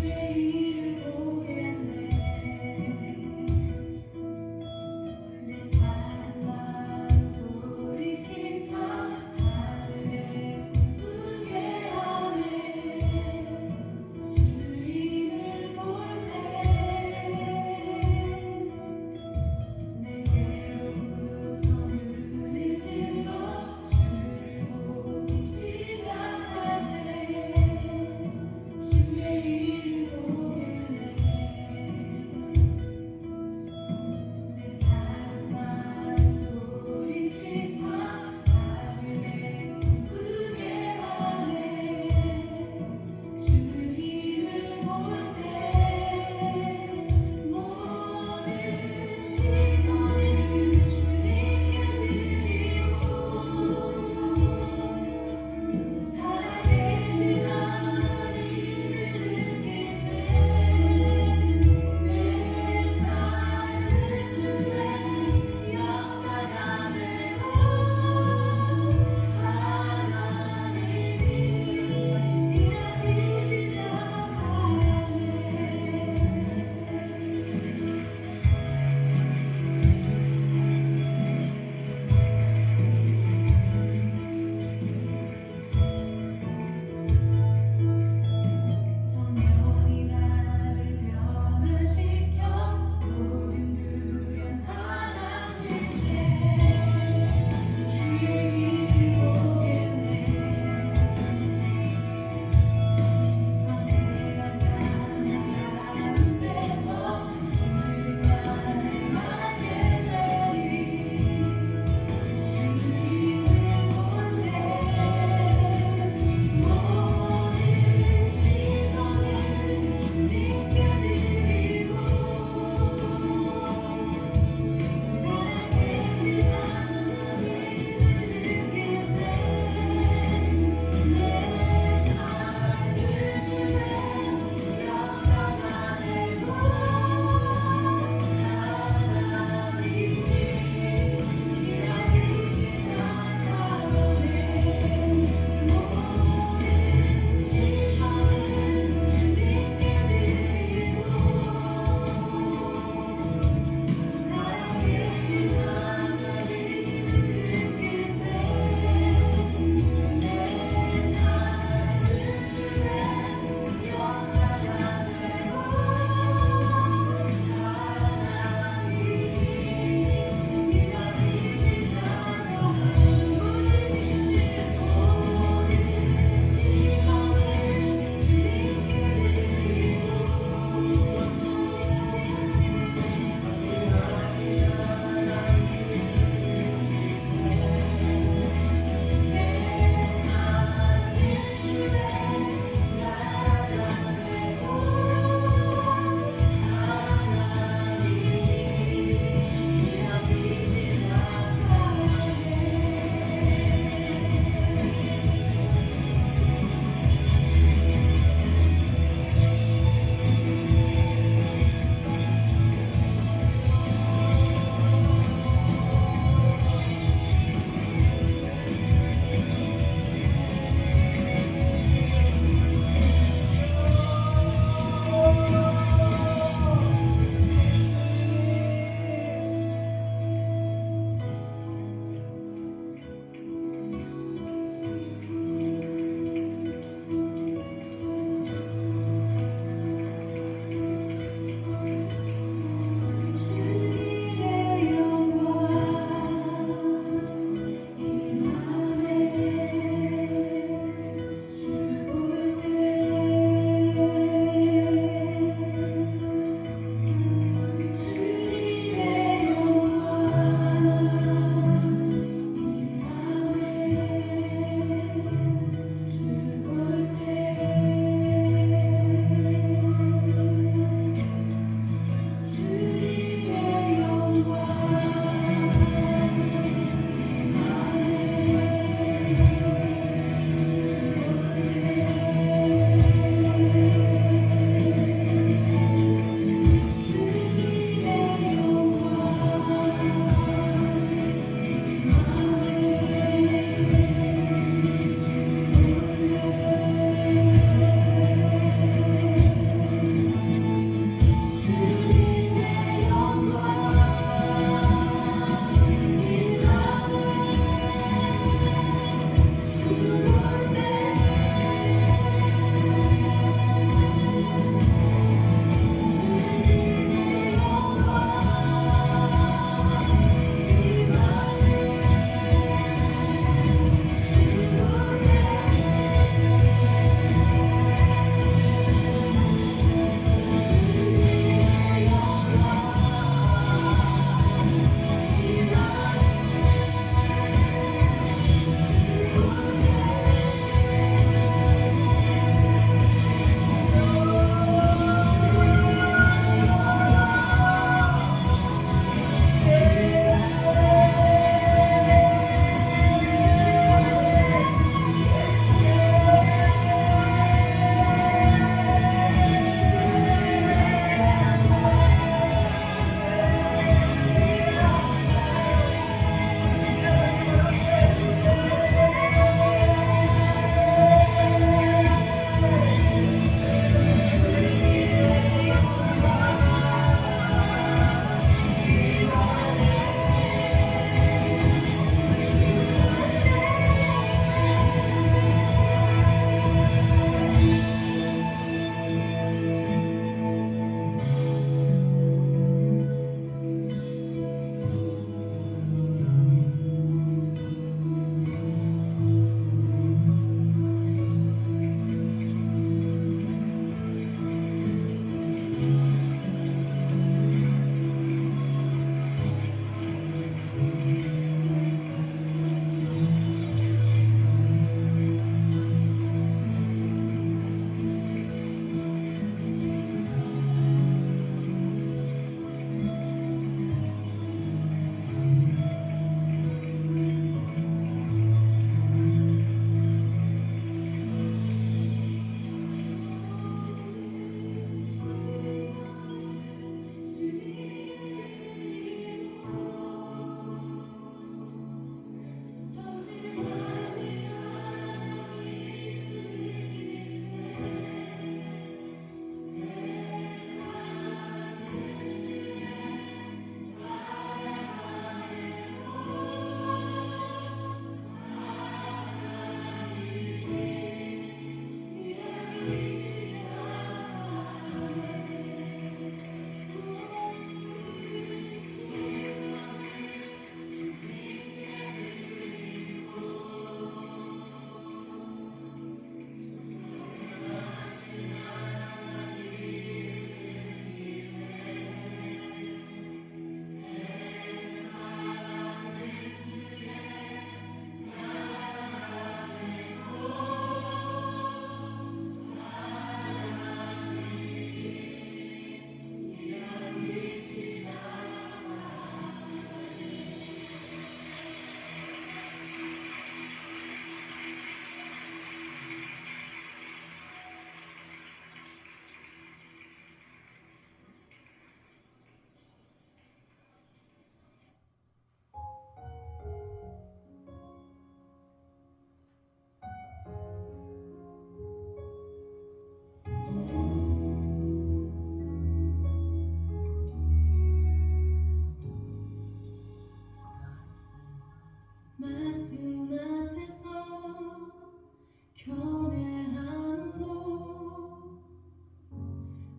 주의 이름 보게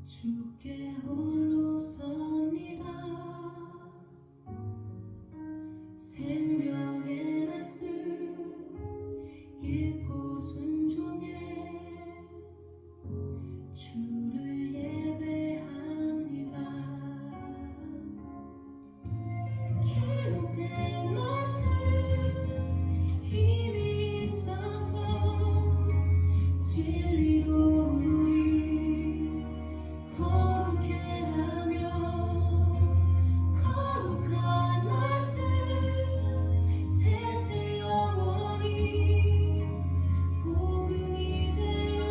주께 홀로 섭니다. 생명의 말씀 읽고 순종해 주를 예배합니다. 기록된 말씀 힘이 있어서 진리로 우리 거룩해 하며 거룩한 말씀 세세 영원히 복음이 되어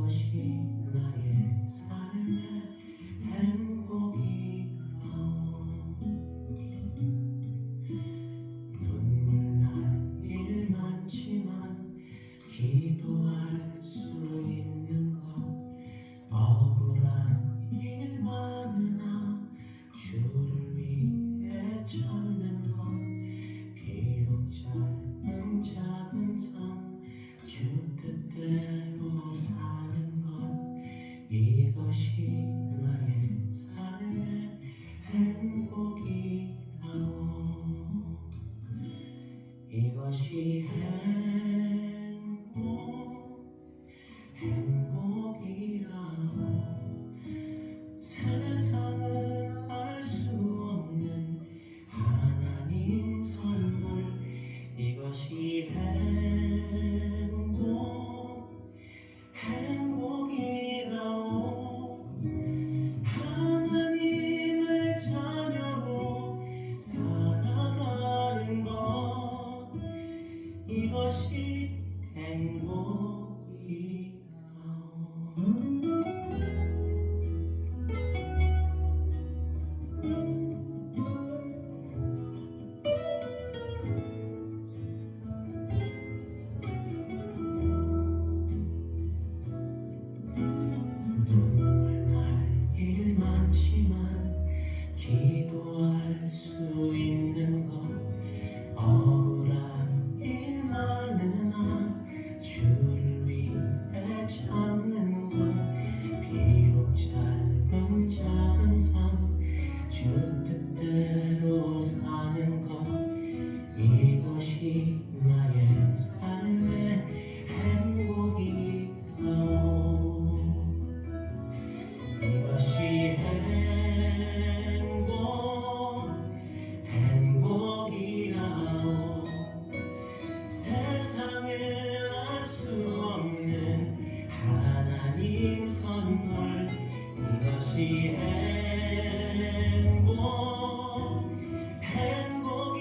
이것이 나의 삶의 행복이라오. 눈물 날 일 많지만 기도할 수 있는 것, 억울한 일 많으나 주를 위해 참는 것, 비록 짧은 작은 삶 주 뜻대로 사는 것, 이것이 나의 삶의 행복이라오. 이것이 행복이라오. 세상은 알 수 없는 하나님 선물, 이것이 행복이라오. 하나님의 자녀로 살아가는 것, 이것이 행복이라오. 눈물 날 일 많지만 기도할 수 있는 것, 억울한 일 많으나 주를 위해 참는 것, 비록 짧은 작은 삶 주 뜻대로 사는 것, 이것이 나의 삶의 행복이라오. 이것이 행복이라오. 세상에 알 수 없는 하나님 선물, 이것이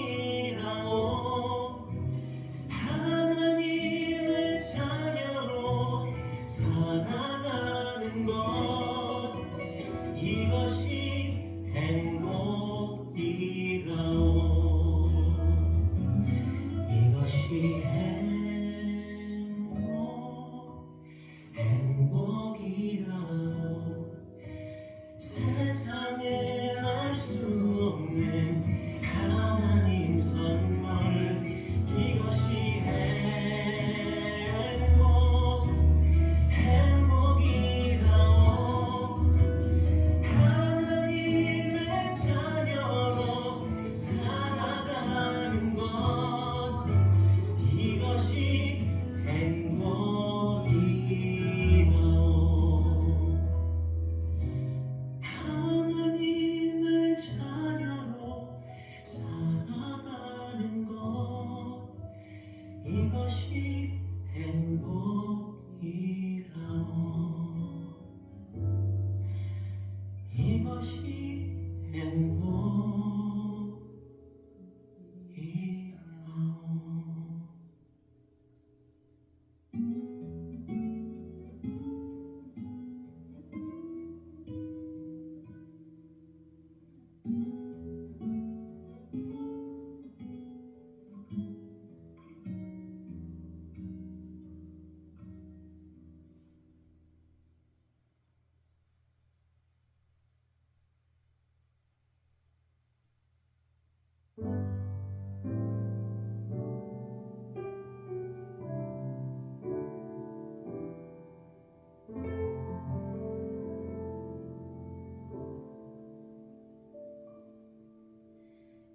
행복이라오. 하나님의 자녀로 살아가는 것, 이것이 행복이라오. 이것이 행복이라오. 세상에 알 수 없는 하나님 선물, 이것이 행복이라오. 하나님의 자녀로 살아가는 것, 이것이 행복이라오. 하나님의 자녀로 살아가는 것, 이것이 행복이라오. 이것이 행복이라오.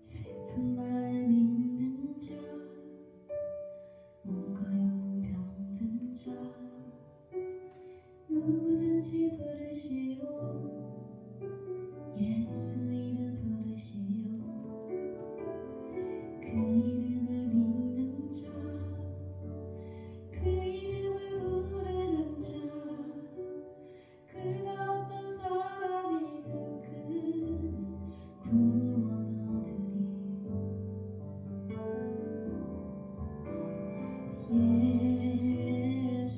슬픈 마음 있는 자, 몸과 영혼 병든 자, 누구든지 부르시오. 예수 이름 부르시오. 그 이름을 믿는 자, 그 이름을 부르는 자, 그가 어떤 사람이든 그는 구원 얻으리. 예수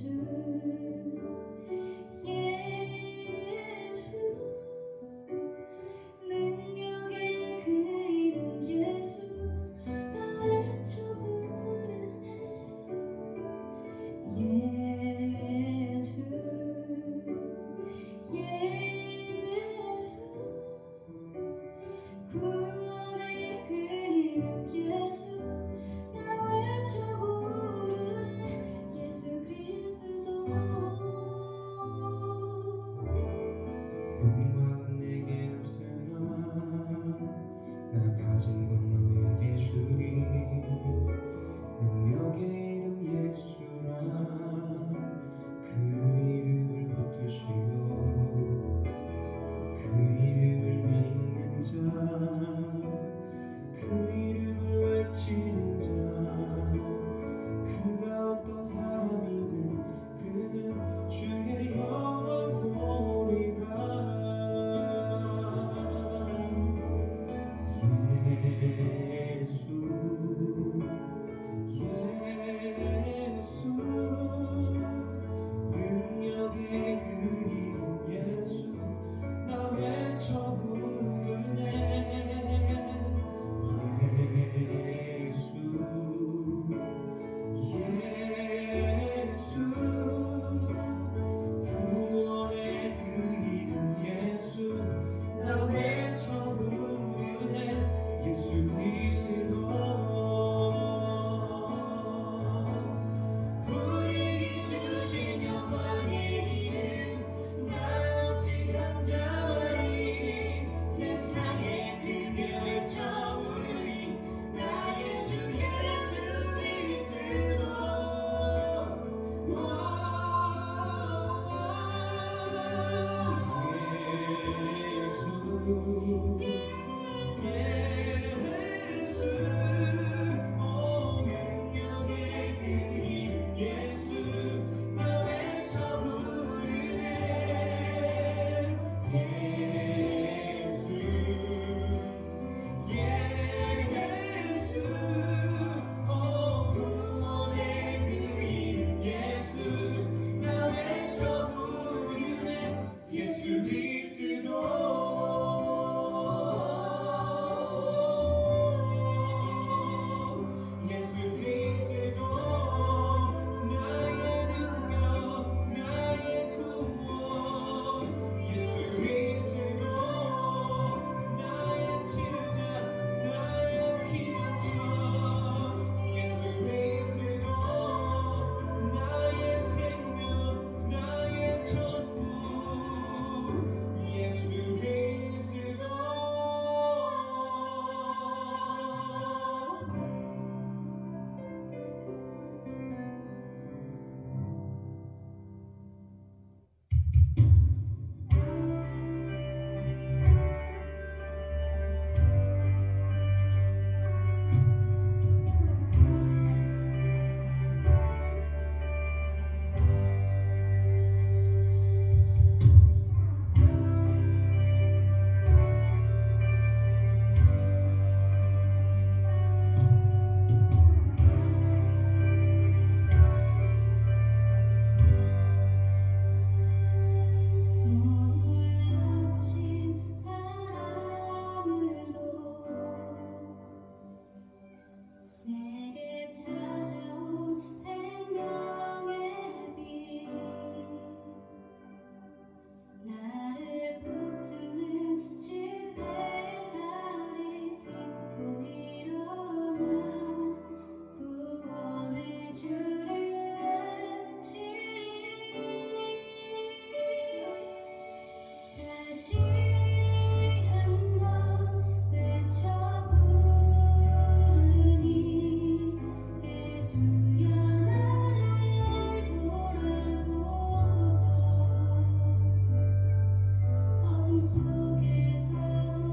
속에서도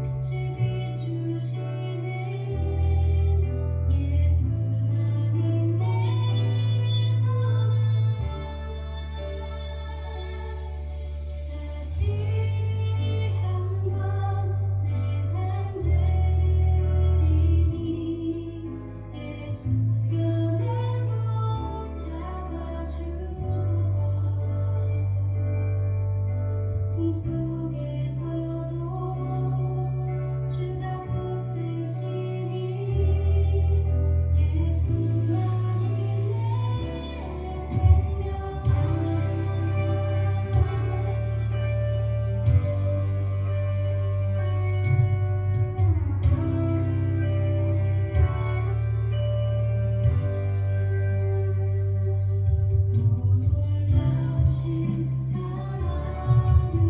빛을 비추시는 예수만이 내 소망 다시 한번 내 삶 드리니 예수여 내 손 잡아주소서 풍 속에서도 주가 붙드시니 예수만이 내 생명 놀라우신 사랑으로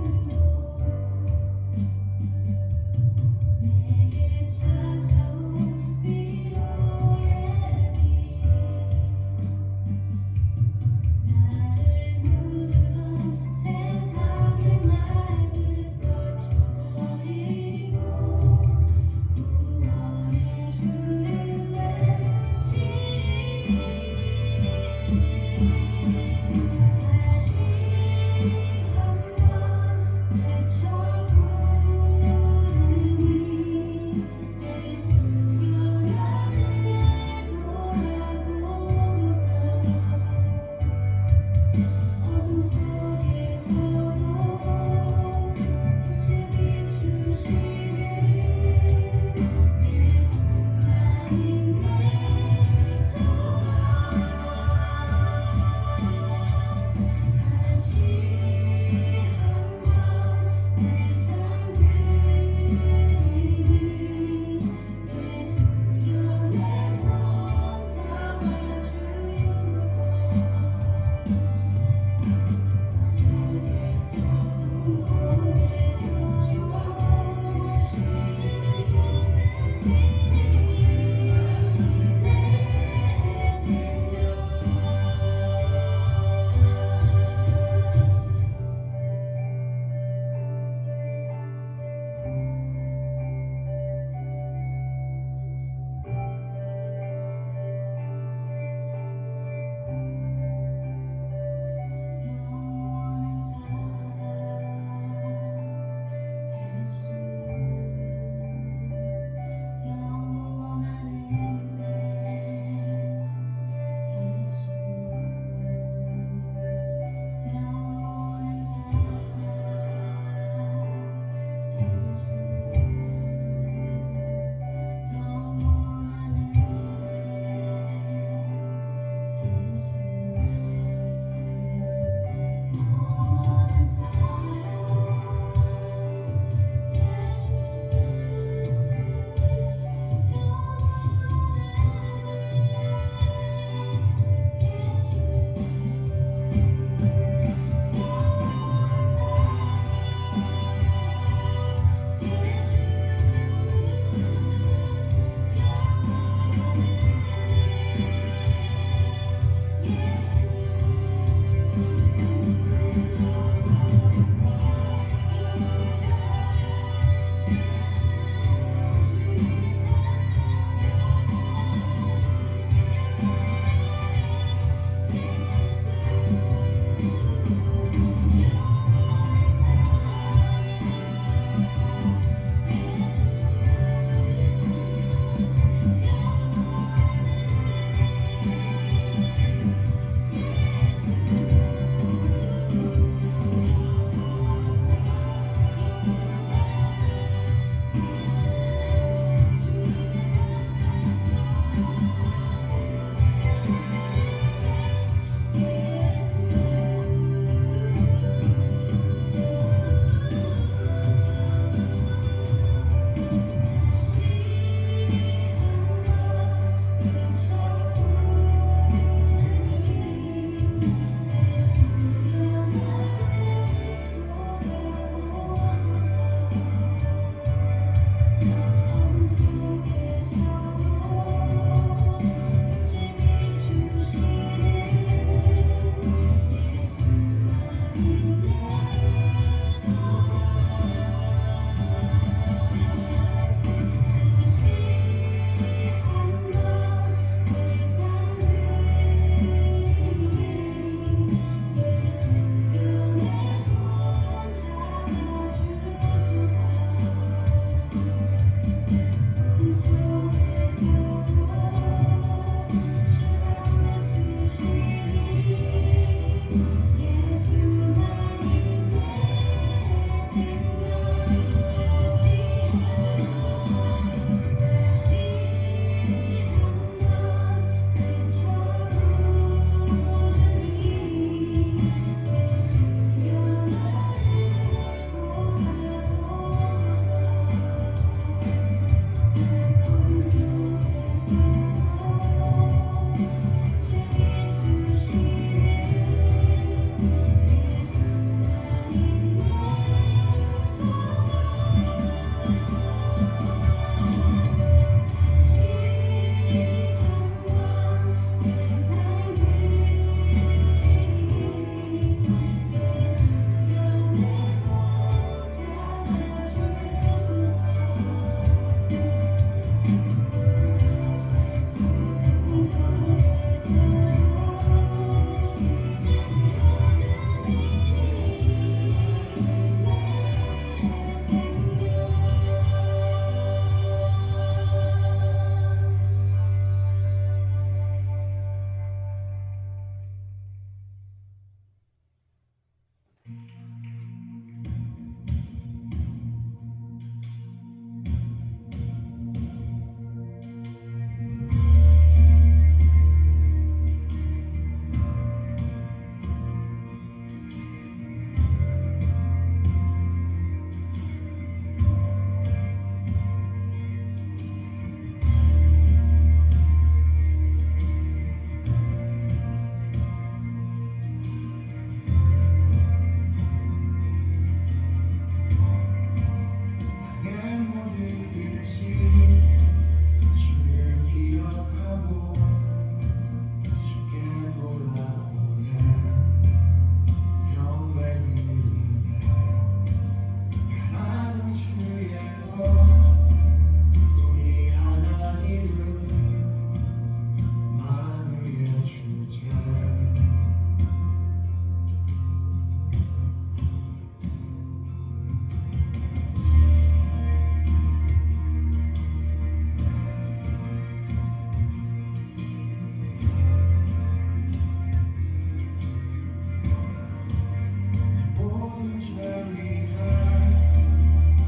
죄 위한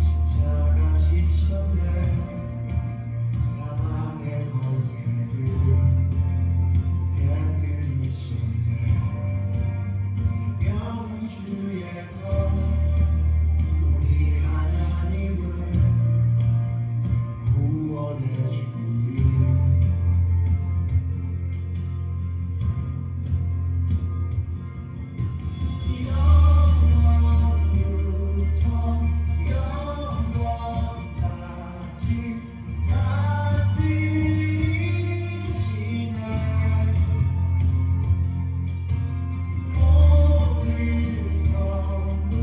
십자가 지셨네 사망의 권세를 깨뜨리셨네 생명은 주의 것 우리 하나님은 구원의 주님 영원부터 영원까지 다스리시네 모든 성도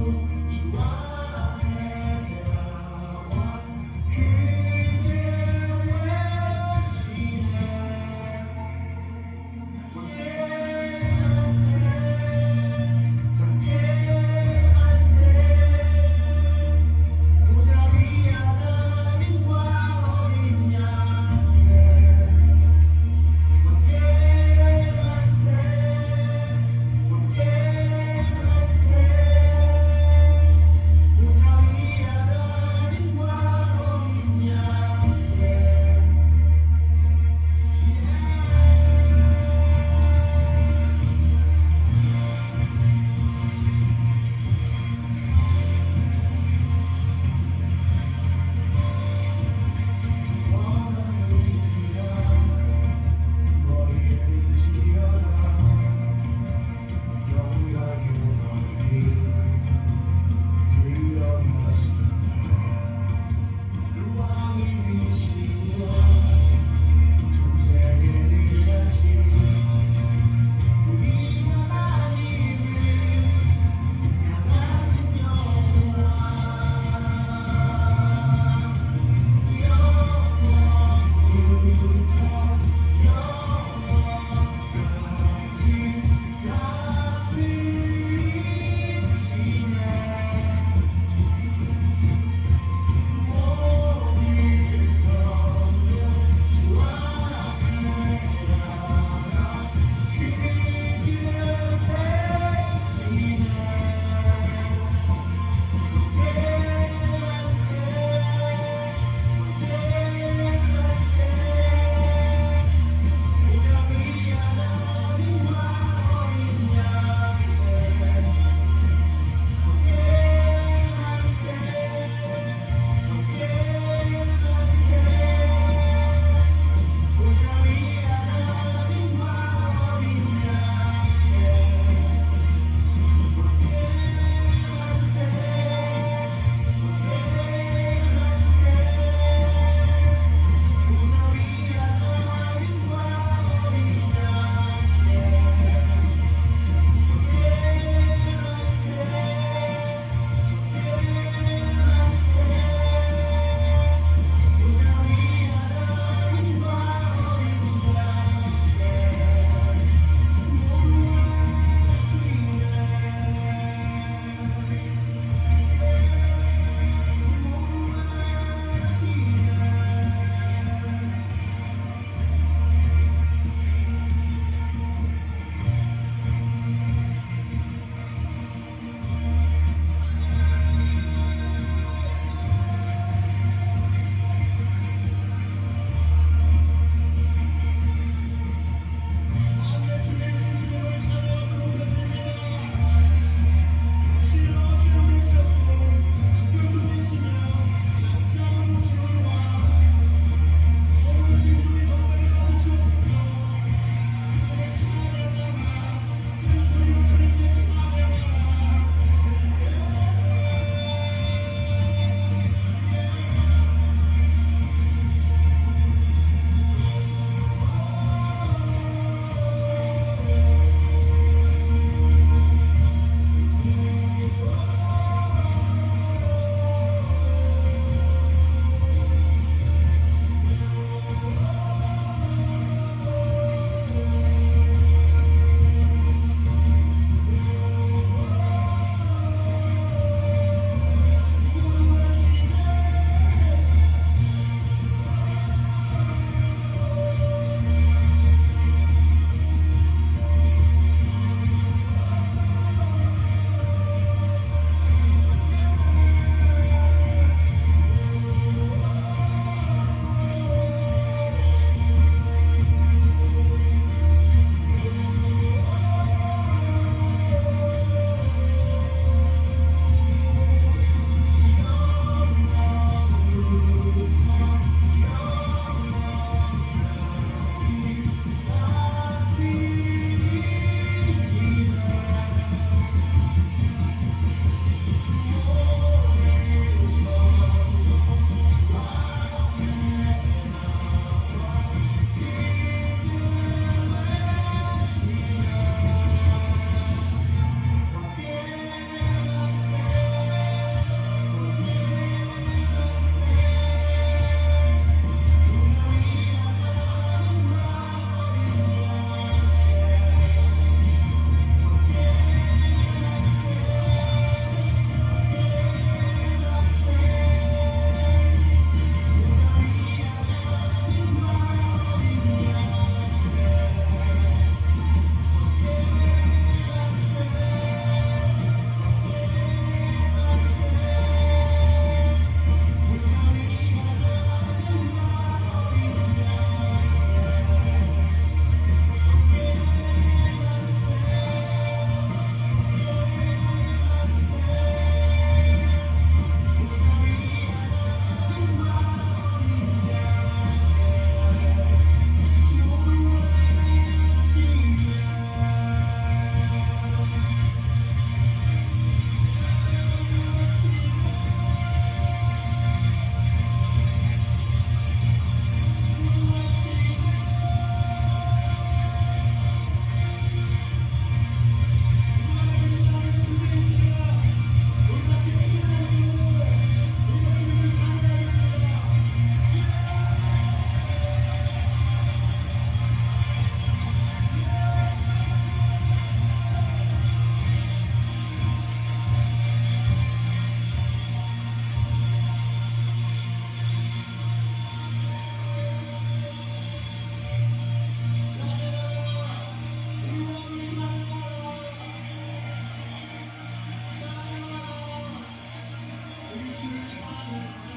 주지 않을까.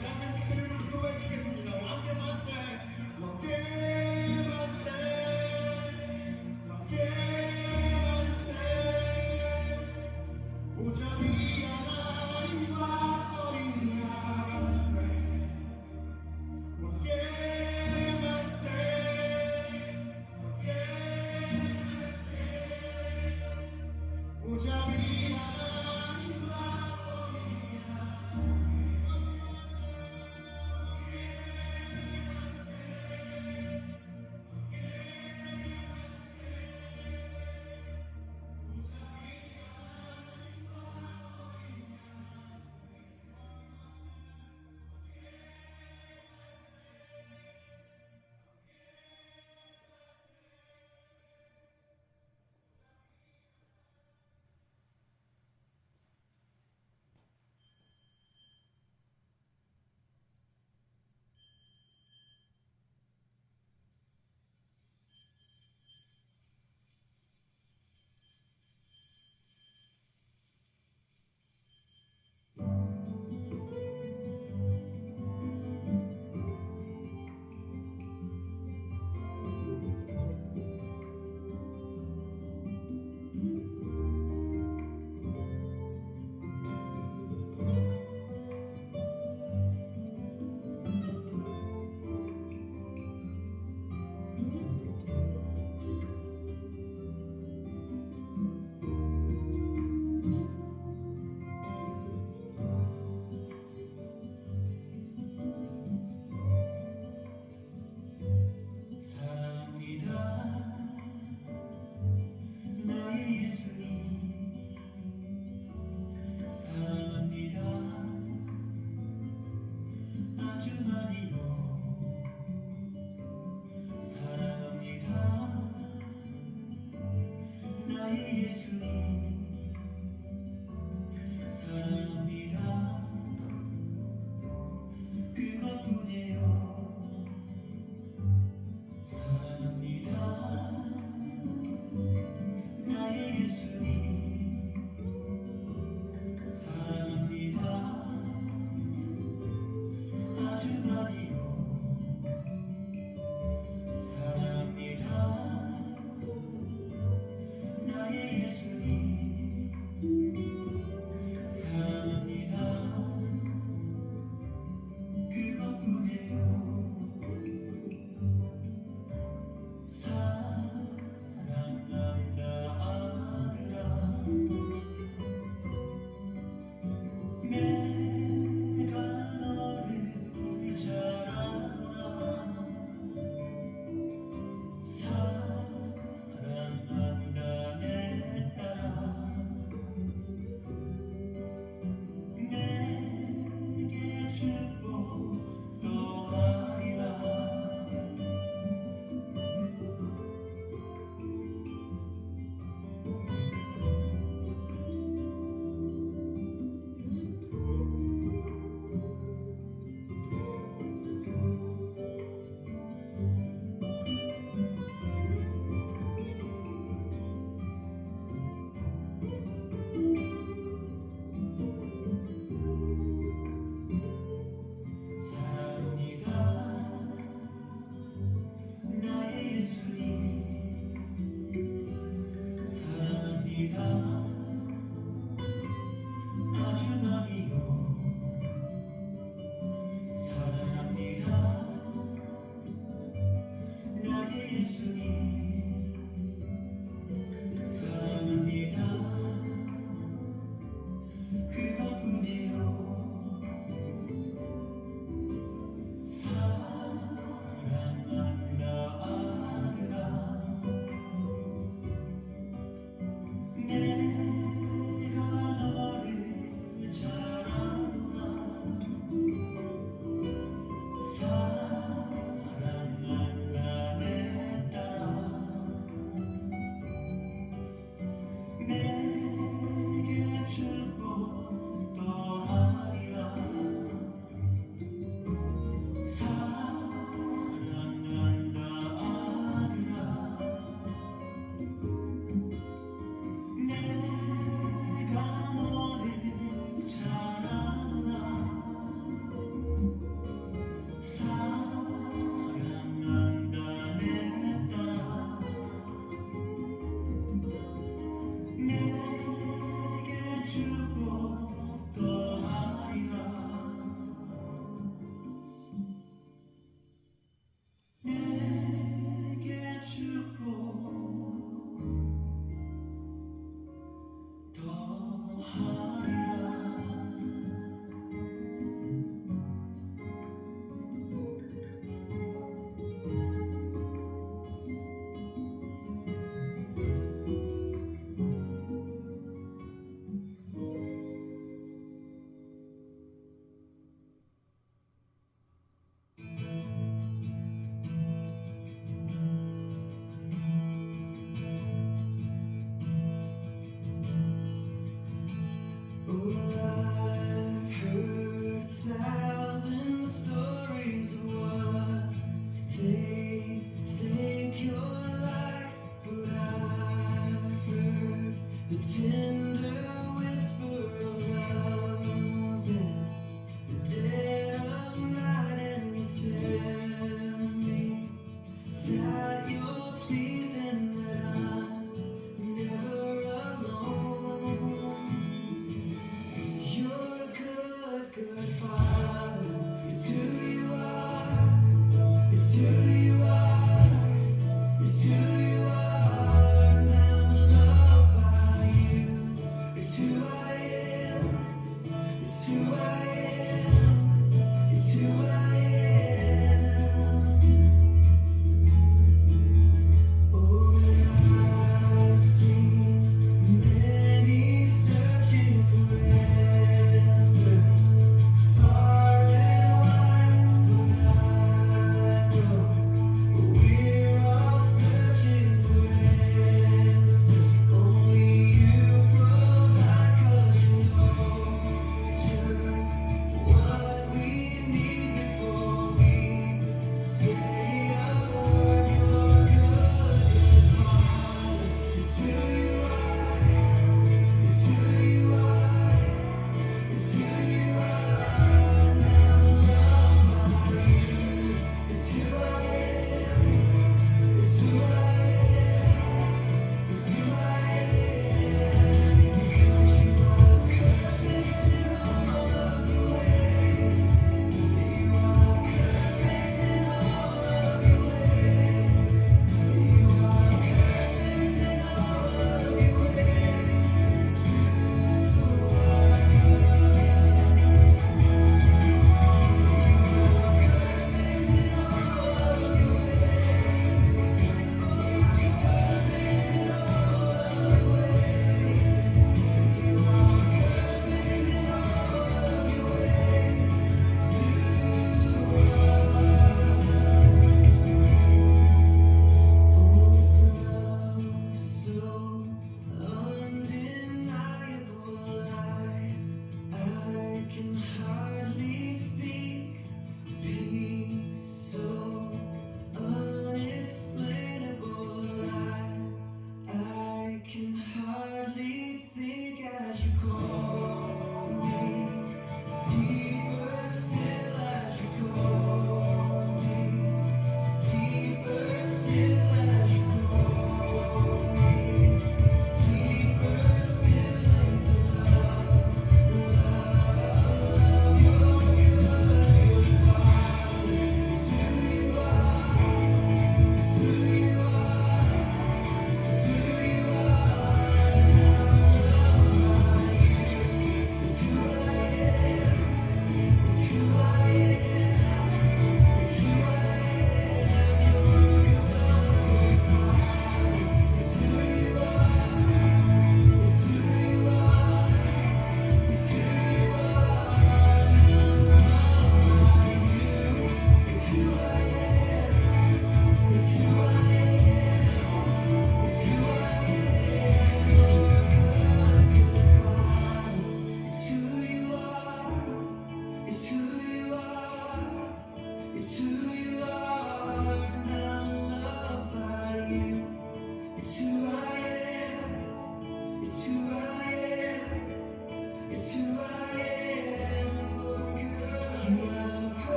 우리 목소리를 불러 외치겠습니다. 함께 만세, 함께 만세, 함께 만세. 보자 위 하나님과 어린 양 함께 만세, 함께 만세. 보자 위 하나님과 어린 양 함께 만세. 사랑합니다 나의 예수님 사랑합니다 아주 많이요 사랑합니다 나의 예수님 사랑합니다 그것뿐이에요 사랑합니다 나의 예수님 사랑합니다 아주 많이요 사랑합니다 나의 예수님 사랑합니다 그것뿐이에요 사랑한다 아들아 내가 너를 잘 아노라 사랑한다 내 딸아 내게 축복 또하리라 사랑합니다 나의 예수님 사랑합니다 아주 많이요 사랑합니다 나의 예수님 사랑합니다 그것뿐이요 사랑한다 아들아 내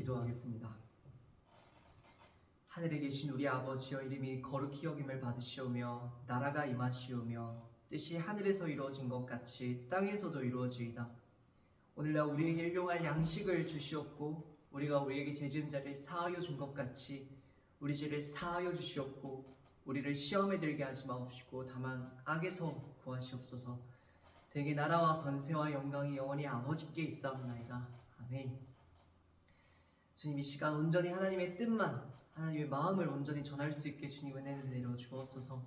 기도하겠습니다. 하늘에 계신 우리 아버지여, 이름이 거룩히 여김을 받으시오며 나라가 임하시오며 뜻이 하늘에서 이루어진 것 같이 땅에서도 이루어지이다. 오늘날 우리에게 일용할 양식을 주시옵고 우리가 우리에게 죄 지은 자를 사하여 준 것 같이 우리 죄를 사하여 주시옵고 우리를 시험에 들게 하지 마옵시고 다만 악에서 구하시옵소서. 대개 나라와 권세와 영광이 영원히 아버지께 있사옵나이다. 아멘. 주님, 이 시간 온전히 하나님의 뜻만, 하나님의 마음을 온전히 전할 수 있게 주님 은혜를 내려 주옵소서.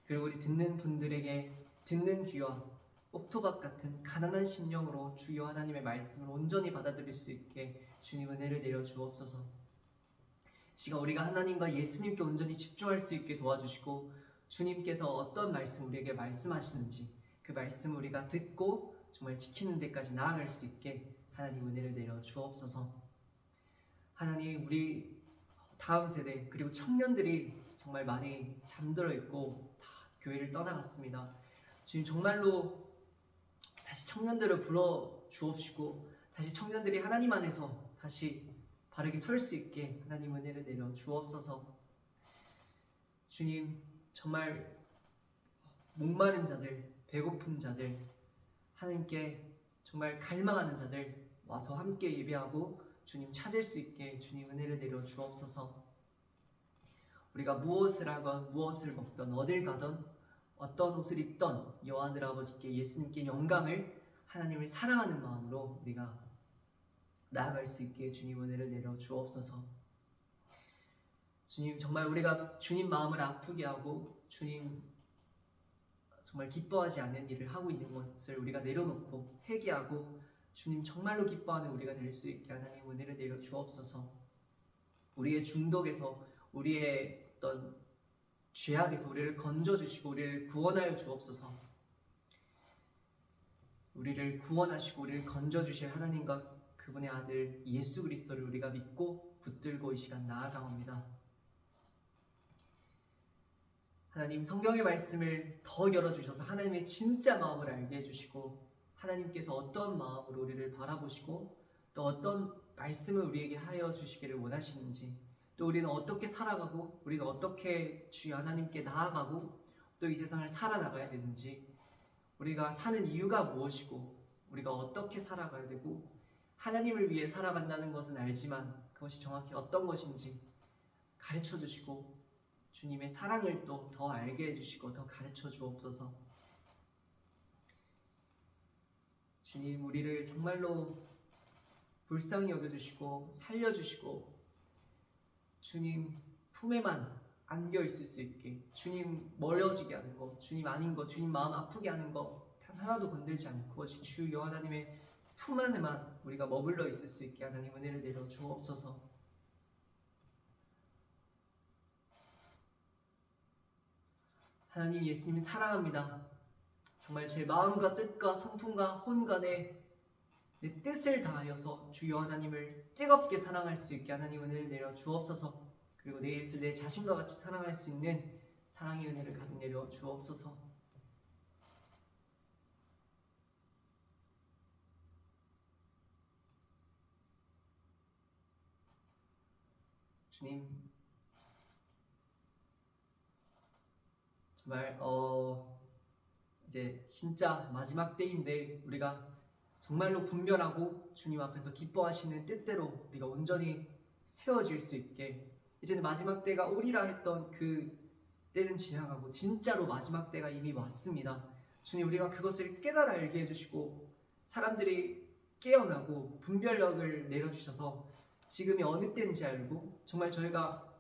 그리고 우리 듣는 분들에게 듣는 귀와 옥토박 같은 가난한 심령으로 주여 하나님의 말씀을 온전히 받아들일 수 있게 주님 은혜를 내려 주옵소서. 시간 우리가 하나님과 예수님께 온전히 집중할 수 있게 도와주시고 주님께서 어떤 말씀 우리에게 말씀하시는지 그 말씀을 우리가 듣고 정말 지키는 데까지 나아갈 수 있게 하나님 은혜를 내려 주옵소서. 하나님, 우리 다음 세대 그리고 청년들이 정말 많이 잠들어 있고 다 교회를 떠나갔습니다. 주님, 정말로 다시 청년들을 불러 주옵시고 다시 청년들이 하나님 안에서 다시 바르게 설 수 있게 하나님 은혜를 내려 주옵소서. 주님, 정말 목마른 자들, 배고픈 자들, 하나님께 정말 갈망하는 자들 와서 함께 예배하고 주님 찾을 수 있게 주님 은혜를 내려 주옵소서. 우리가 무엇을 하건 무엇을 먹던 어딜 가던 어떤 옷을 입던 여호와 하늘 아버지께 예수님께 영광을, 하나님을 사랑하는 마음으로 우리가 나아갈 수 있게 주님 은혜를 내려 주옵소서. 주님, 정말 우리가 주님 마음을 아프게 하고 주님 정말 기뻐하지 않는 일을 하고 있는 것을 우리가 내려놓고 회개하고 주님 정말로 기뻐하는 우리가 될 수 있게 하나님 은혜를 내려 주옵소서. 우리의 중독에서, 우리의 어떤 죄악에서 우리를 건져주시고 우리를 구원하여 주옵소서. 우리를 구원하시고 우리를 건져주실 하나님과 그분의 아들 예수 그리스도를 우리가 믿고 붙들고 이 시간 나아가옵니다. 하나님, 성경의 말씀을 더 열어주셔서 하나님의 진짜 마음을 알게 해주시고 하나님께서 어떤 마음으로 우리를 바라보시고 또 어떤 말씀을 우리에게 하여 주시기를 원하시는지, 또 우리는 어떻게 살아가고 우리는 어떻게 주여 하나님께 나아가고 또 이 세상을 살아나가야 되는지, 우리가 사는 이유가 무엇이고 우리가 어떻게 살아가야 되고 하나님을 위해 살아간다는 것은 알지만 그것이 정확히 어떤 것인지 가르쳐 주시고 주님의 사랑을 또 더 알게 해주시고 더 가르쳐 주옵소서. 주님, 우리를 정말로 불쌍히 여겨주시고 살려주시고 주님 품에만 안겨 있을 수 있게, 주님 멀어지게 하는 것, 주님 아닌 것, 주님 마음 아프게 하는 것 단 하나도 건들지 않고 그것이 주 여호와 하나님의 품 안에만 우리가 머물러 있을 수 있게 하나님 은혜를 내려 주옵소서. 하나님, 예수님 사랑합니다. 정말 제 마음과 뜻과 성품과 혼간에 내 뜻을 다하여서 주 여호와 하나님을 뜨겁게 사랑할 수 있게 하나님 은혜를 내려 주옵소서. 그리고 내 예수 내 자신과 같이 사랑할 수 있는 사랑의 은혜를 가득 내려 주옵소서. 주님, 정말 이제 진짜 마지막 때인데 우리가 정말로 분별하고 주님 앞에서 기뻐하시는 뜻대로 우리가 온전히 세워질 수 있게, 이제는 마지막 때가 오리라 했던 그 때는 지나가고 진짜로 마지막 때가 이미 왔습니다. 주님, 우리가 그것을 깨달아 알게 해주시고 사람들이 깨어나고 분별력을 내려주셔서 지금이 어느 때인지 알고 정말 저희가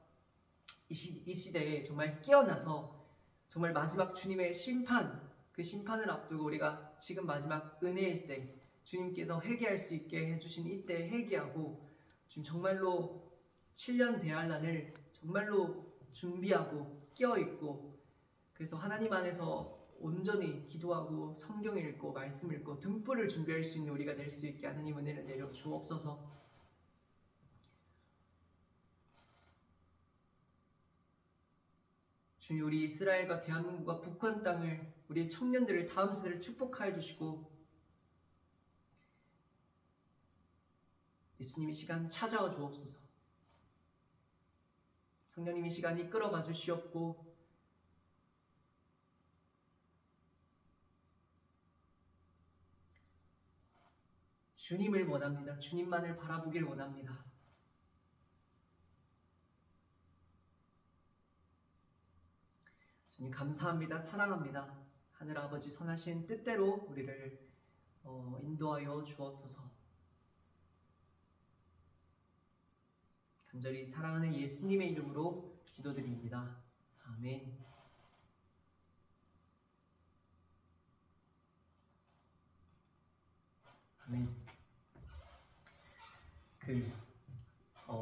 이 시대에 정말 깨어나서 정말 마지막 주님의 심판, 그 심판을 앞두고 우리가 지금 마지막 은혜의 시대, 주님께서 회개할 수 있게 해주신 이때 회개하고 지금 정말로 7년 대환란을 정말로 준비하고 깨어있고, 그래서 하나님 안에서 온전히 기도하고 성경 읽고 말씀 읽고 등불을 준비할 수 있는 우리가 될 수 있게 하나님 은혜를 내려 주옵소서. 주님, 우리 이스라엘과 대한민국과 북한 땅을, 우리 청년들을, 다음 세대를 축복하여 주시고 예수님 이 시간 찾아와 주옵소서. 성령님 이 시간 이끌어가 주시옵고 주님을 원합니다. 주님만을 바라보길 원합니다. 주님 감사합니다. 사랑합니다. 하늘 아버지 선하신 뜻대로 우리를 인도하여 주옵소서. 간절히 사랑하는 예수님의 이름으로 기도드립니다. 아멘. 아멘.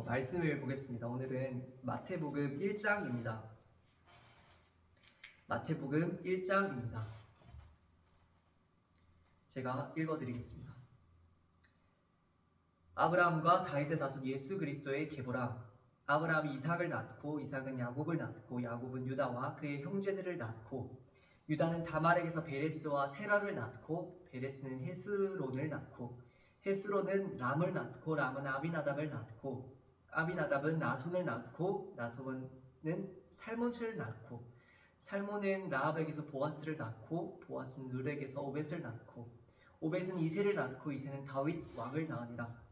말씀을 보겠습니다. 오늘은 마태복음 1장입니다. 마태복음 1장입니다. 제가 읽어드리겠습니다. 아브라함과 다윗의 자손 예수 그리스도의 계보라. 아브라함이 이삭을 낳고 이삭은 야곱을 낳고 야곱은 유다와 그의 형제들을 낳고 유다는 다말에게서 베레스와 세라를 낳고 베레스는 헤스론을 낳고 헤스론은 람을 낳고 람은 아비나답을 낳고 아비나답은 나손을 낳고 나손은 살몬을 낳고 살몬은 라합에게서 보아스를 낳고 보아스는 룰에게서 오벳을 낳고 오벳은 이새를 낳고 이새는 다윗 왕을 낳으니라.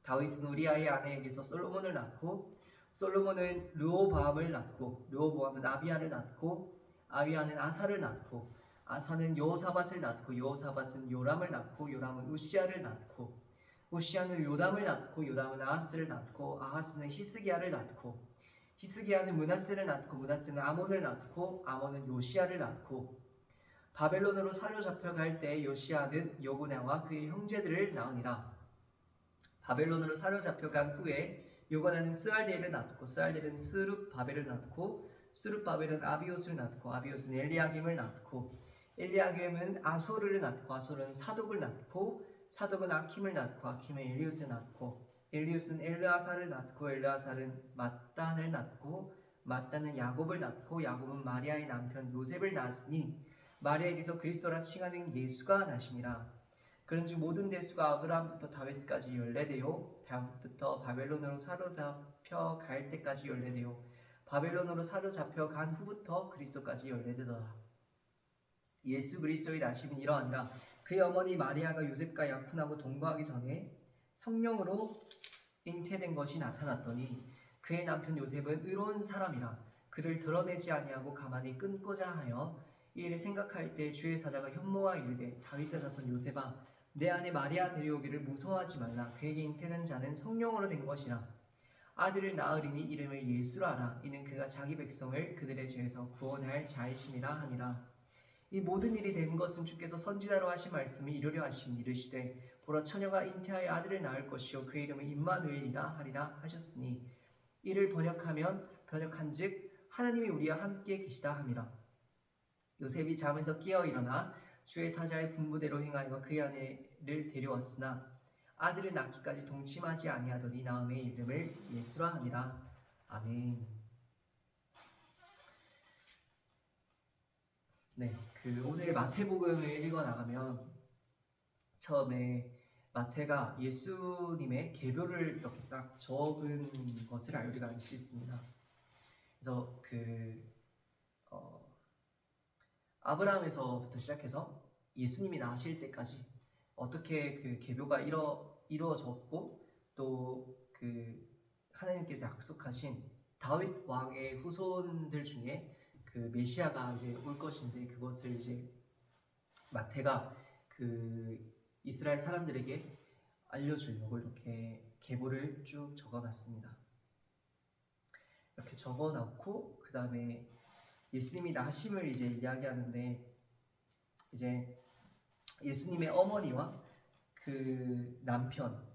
다윗은 우리아의 아내에게서 솔로몬을 낳고 솔로몬은 르호보암을 낳고 르호보암은 아비야를 낳고 아비야는 아사를 낳고 아사는 여호사밧을 낳고 여호사밧은 요람을 낳고 요람은 우시야를 낳고 우시야는 요담을 낳고 요담은 아하스를 낳고 아하스는 히스기야를 낳고 히스기야는 므낫세를 낳고 므낫세는 아몬을 낳고 아몬은 요시야를 낳고 바벨론으로 사로잡혀갈 때 요시야는 여고냐와 그의 형제들을 낳으니라. 바벨론으로 사로잡혀간 후에 여고냐는 스알델을 낳고 스알델은 스룹바벨을 낳고 스룹바벨은 아비옷을 낳고 아비옷은 엘리야김을 낳고 엘리야김은 아소르를 낳고 아소르는 사독을 낳고 사독은 아킴을 낳고 아킴은 엘리웃을 낳고 엘리웃은 엘르아사를 낳고 엘르아사는 mat단을 낳고 mat단은 야곱을 낳고 야곱은 마리아의 남편 요셉을 낳았으니 마리아에게서 그리스도라 칭하는 예수가 나시니라. 그런즉 모든 대수가 아브라함부터 다윗까지 14대요 다윗부터 바벨론으로 사로잡혀 갈 때까지 14대요 바벨론으로 사로잡혀 간 후부터 그리스도까지 14대더라. 예수 그리스도의 나심은 이러하니라. 그의 어머니 마리아가 요셉과 약혼하고 동거하기 전에 성령으로 잉태된 것이 나타났더니 그의 남편 요셉은 의로운 사람이라 그를 드러내지 아니하고 가만히 끊고자 하여 이 일을 생각할 때 주의 사자가 현모와 이르되 다윗의 자손 요셉아 내 아내 마리아 데려오기를 무서워하지 말라. 그에게 잉태된 자는 성령으로 된 것이라. 아들을 낳으리니 이름을 예수라 하라. 이는 그가 자기 백성을 그들의 죄에서 구원할 자이심이라 하니라. 이 모든 일이 된 것은 주께서 선지자로 하신 말씀이 이루려 하심이 이르시되 보라 처녀가 잉태하여 아들을 낳을 것이요 그 이름은 임마누엘이라 하리라 하셨으니 이를 번역한즉 하나님이 우리와 함께 계시다 함이라. 요셉이 잠에서 깨어 일어나 주의 사자의 분부대로 행하여 그의 아내를 데려왔으나 아들을 낳기까지 동침하지 아니하더니 나음의 이름을 예수라 하니라. 아멘. 네, 오늘 마태복음을 읽어 나가면 처음에 마태가 예수님의 계보를 이렇게 딱 적은 것을 우리가 알 수 있습니다. 그래서 아브라함에서부터 시작해서 예수님이 나실 때까지 어떻게 그 계보가 이루어졌고 또 하나님께서 약속하신 다윗 왕의 후손들 중에 메시아가 이제 올 것인데 그것을 이제 마태가 이스라엘 사람들에게 알려주려고 이렇게 계보를 쭉 적어놨습니다. 이렇게 적어놨고 그 다음에 예수님이 나심을 이제 이야기하는데 이제 예수님의 어머니와 그 남편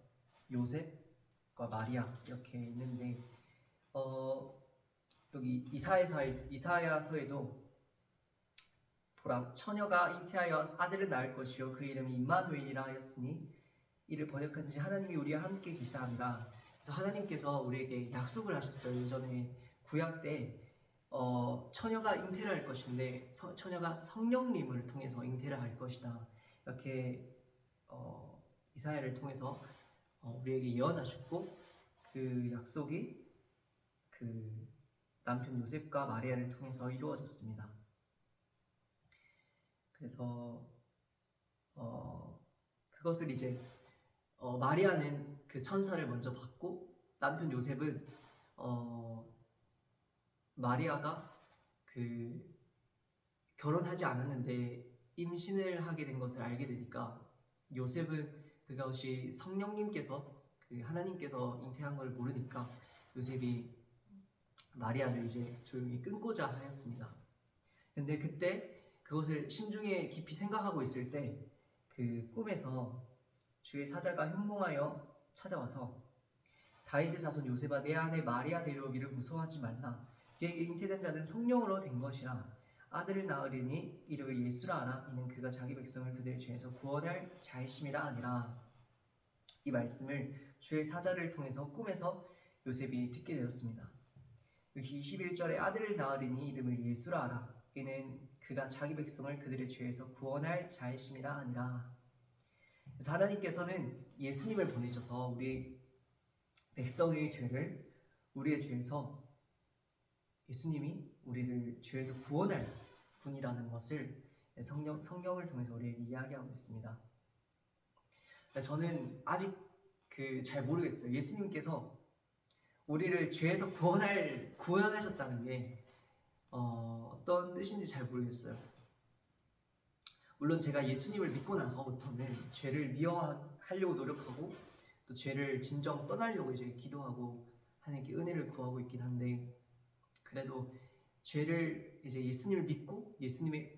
요셉과 마리아 이렇게 있는데 여기 이사야서에도 보라 처녀가 잉태하여 아들을 낳을 것이요 그 이름이 임마누엘이라 하였으니 이를 번역한지 하나님이 우리와 함께 계시다 함이라. 그래서 하나님께서 우리에게 약속을 하셨어요. 예전에 구약 때 처녀가 잉태를 할 것인데 처녀가 성령님을 통해서 잉태를 할 것이다. 이렇게 이사야를 통해서 우리에게 예언하셨고 그 약속이 그 남편 요셉과 마리아를 통해서 이루어졌습니다. 그래서 그것을 이제 마리아는 그 천사를 먼저 받고 남편 요셉은 마리아가 그 결혼하지 않았는데 임신을 하게 된 것을 알게 되니까 요셉은 그것이 성령님께서 그 하나님께서 잉태한 걸 모르니까 요셉이 마리아를 이제 조용히 끊고자 하였습니다. 근데 그때 그것을 심중에 깊이 생각하고 있을 때 그 꿈에서 주의 사자가 현몽하여 찾아와서 다윗의 자손 요셉아 내 아내 마리아 데려오기를 무서워하지 말라. 그에게 잉태된 자는 성령으로 된 것이라. 아들을 낳으리니 이름을 예수라 하라. 이는 그가 자기 백성을 그들의 죄에서 구원할 자이심이라 하니라. 이 말씀을 주의 사자를 통해서 꿈에서 요셉이 듣게 되었습니다. 21절에 아들을 낳으리니 이름을 예수라 하라. 이는 그가 자기 백성을 그들의 죄에서 구원할 자이심이라 하니라. 그래서 하나님께서는 예수님을 보내셔서 우리 백성의 죄를 우리의 죄에서 예수님이 우리를 죄에서 구원할 분이라는 것을 성경을 통해서 우리에게 이야기하고 있습니다. 저는 아직 잘 모르겠어요. 예수님께서 우리를 죄에서 구원하셨다는 게 어떤 뜻인지 잘 모르겠어요. 물론 제가 예수님을 믿고 나서부터는 죄를 미워하려고 노력하고 또 죄를 진정 떠나려고 이제 기도하고 하나님께 은혜를 구하고 있긴 한데 그래도 죄를 이제 예수님을 믿고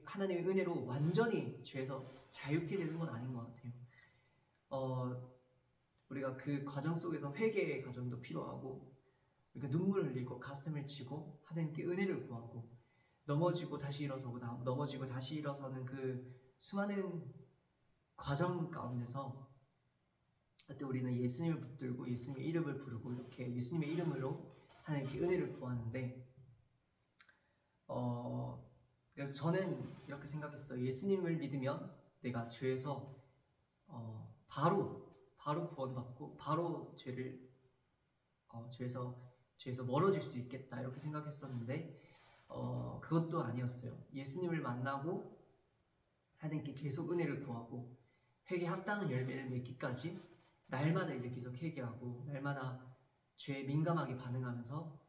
하나님의 은혜로 완전히 죄에서 자유케 되는 건 아닌 것 같아요. 우리가 그 과정 속에서 회개의 과정도 필요하고 우리가 눈물을 흘리고 가슴을 치고 하나님께 은혜를 구하고 넘어지고 다시 일어서고 넘어지고 다시 일어서는 그 수많은 과정 가운데서 그때 우리는 예수님을 붙들고 예수님의 이름을 부르고 이렇게 예수님의 이름으로 하나님께 은혜를 구하는데 그래서 저는 이렇게 생각했어요. 예수님을 믿으면 내가 죄에서 바로 구원받고 바로 죄에서 멀어질 수 있겠다 이렇게 생각했었는데 그것도 아니었어요. 예수님을 만나고 하나님께 계속 은혜를 구하고 회개 합당한 열매를 맺기까지 날마다 이제 계속 회개하고 날마다 죄에 민감하게 반응하면서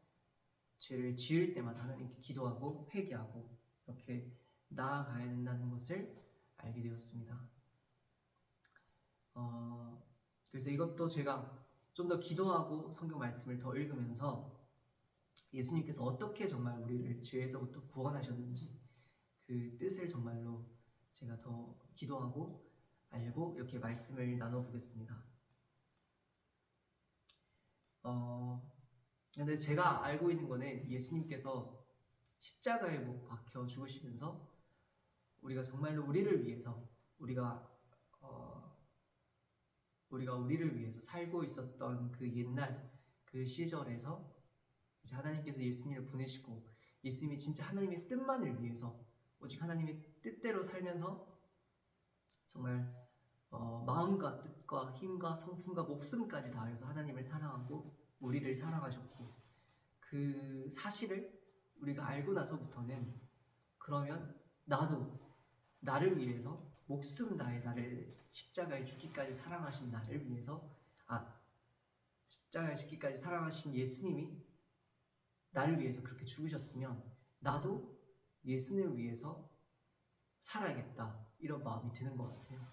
죄를 지을 때마다 하나님께 기도하고 회개하고 이렇게 나아가야 된다는 것을 알게 되었습니다. 그래서 이것도 제가 좀 더 기도하고 성경 말씀을 더 읽으면서 예수님께서 어떻게 정말 우리를 죄에서부터 구원하셨는지 그 뜻을 정말로 제가 더 기도하고 알고 이렇게 말씀을 나눠보겠습니다. 근데 제가 알고 있는 거는 예수님께서 십자가에 못 박혀 죽으시면서 우리가 정말로 우리를 위해서 우리가 우리를 위해서 살고 있었던 그 옛날 그 시절에서 이제 하나님께서 예수님을 보내시고 예수님이 진짜 하나님의 뜻만을 위해서 오직 하나님의 뜻대로 살면서 정말 마음과 뜻과 힘과 성품과 목숨까지 다해서 하나님을 사랑하고 우리를 사랑하셨고 그 사실을 우리가 알고 나서부터는 그러면 나를 위해서 목숨 다해 나를 십자가에 죽기까지 사랑하신 나를 위해서 십자가에 죽기까지 사랑하신 예수님이 나를 위해서 그렇게 죽으셨으면 나도 예수님을 위해서 살아야겠다 이런 마음이 드는 것 같아요.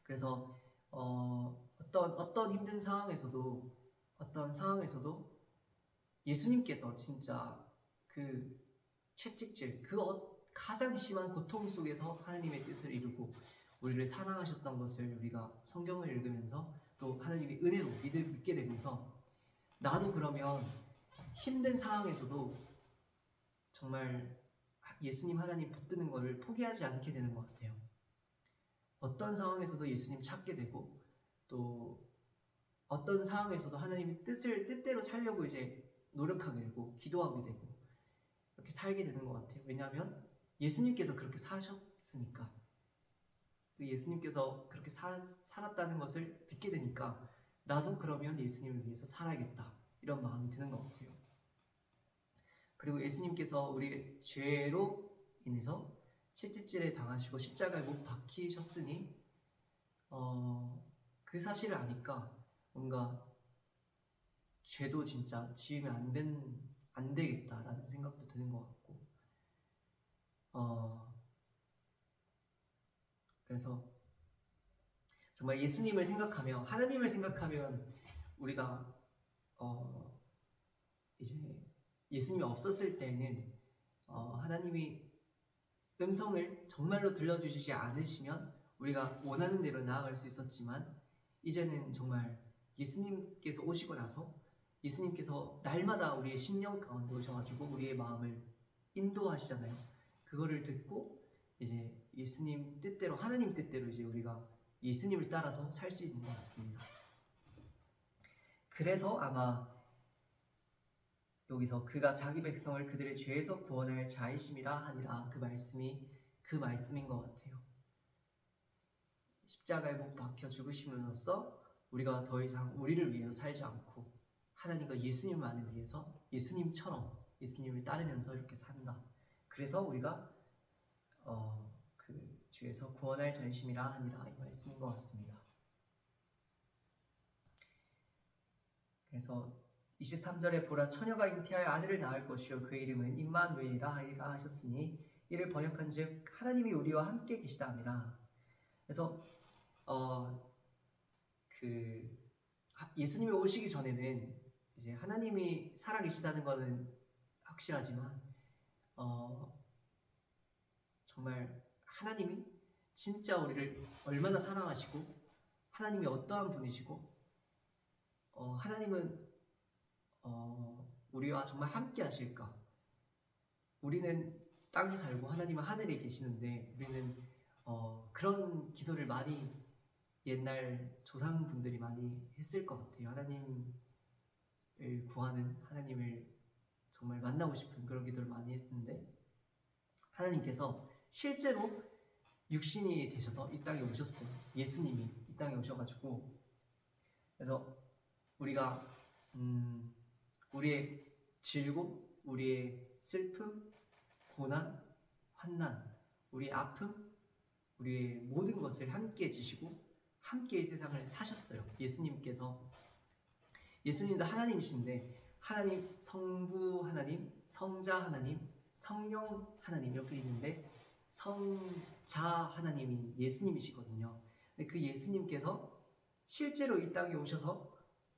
그래서 어떤 힘든 상황에서도 예수님께서 진짜 그 채찍질 가장 심한 고통 속에서 하나님의 뜻을 이루고 우리를 사랑하셨던 것을 우리가 성경을 읽으면서 또 하나님의 은혜로 믿게 되면서 나도 그러면 힘든 상황에서도 정말 예수님 하나님 붙드는 것을 포기하지 않게 되는 것 같아요. 어떤 상황에서도 예수님 찾게 되고 또 어떤 상황에서도 하나님의 뜻대로 살려고 이제 노력하게 되고 기도하게 되고 이렇게 살게 되는 것 같아요. 왜냐하면 예수님께서 그렇게 사셨으니까. 그 예수님께서 그렇게 살았다는 것을 믿게 되니까 나도 그러면 예수님을 위해서 살아야겠다 이런 마음이 드는 것 같아요. 그리고 예수님께서 우리의 죄로 인해서 채찍질에 당하시고 십자가에 못 박히셨으니 그 사실을 아니까 뭔가 죄도 진짜 지으면 안 되겠다라는 생각도 드는 것 같고 그래서 정말 예수님을 생각하며 하나님을 생각하면 우리가 이제 예수님이 없었을 때는 하나님이 음성을 정말로 들려주시지 않으시면 우리가 원하는 대로 나아갈 수 있었지만 이제는 정말 예수님께서 오시고 나서 예수님께서 날마다 우리의 심령 가운데 오셔가지고 우리의 마음을 인도하시잖아요. 그거를 듣고 이제 예수님 뜻대로 하나님 뜻대로 이제 우리가 예수님을 따라서 살 수 있는 것 같습니다. 그래서 아마 여기서 그가 자기 백성을 그들의 죄에서 구원할 자이심이라 하니라 그 말씀인 것 같아요. 십자가에 못 박혀 죽으심으로써 우리가 더 이상 우리를 위해서 살지 않고 하나님과 예수님만을 위해서 예수님처럼 예수님을 따르면서 이렇게 산다. 그래서 우리가 그 죄에서 구원할 자이심이라 하니라 이 말씀인 것 같습니다. 그래서 23절에 보라 처녀가 잉태하여 아들을 낳을 것이요 그 이름은 임마누엘이라 하리라 하셨으니 이를 번역한즉 하나님이 우리와 함께 계시다 함이라. 그래서 그 예수님이 오시기 전에는 이제 하나님이 살아계시다는 것은 확실하지만 정말 하나님이 진짜 우리를 얼마나 사랑하시고 하나님이 어떠한 분이시고 하나님은 우리와 정말 함께 하실까? 우리는 땅에 살고 하나님은 하늘에 계시는데 우리는 그런 기도를 많이 옛날 조상분들이 많이 했을 것 같아요. 하나님을 구하는 하나님을 정말 만나고 싶은 그런 기도를 많이 했는데 하나님께서 실제로 육신이 되셔서 이 땅에 오셨어요. 예수님이 이 땅에 오셔가지고 그래서 우리가 우리의 즐거움, 우리의 슬픔, 고난, 환난, 우리의 아픔, 우리의 모든 것을 함께 지시고 함께 이 세상을 사셨어요. 예수님도 하나님이신데 하나님, 성부 하나님, 성자 하나님, 성령 하나님 이렇게 있는데 성자 하나님이 예수님이시거든요. 근데 그 예수님께서 실제로 이 땅에 오셔서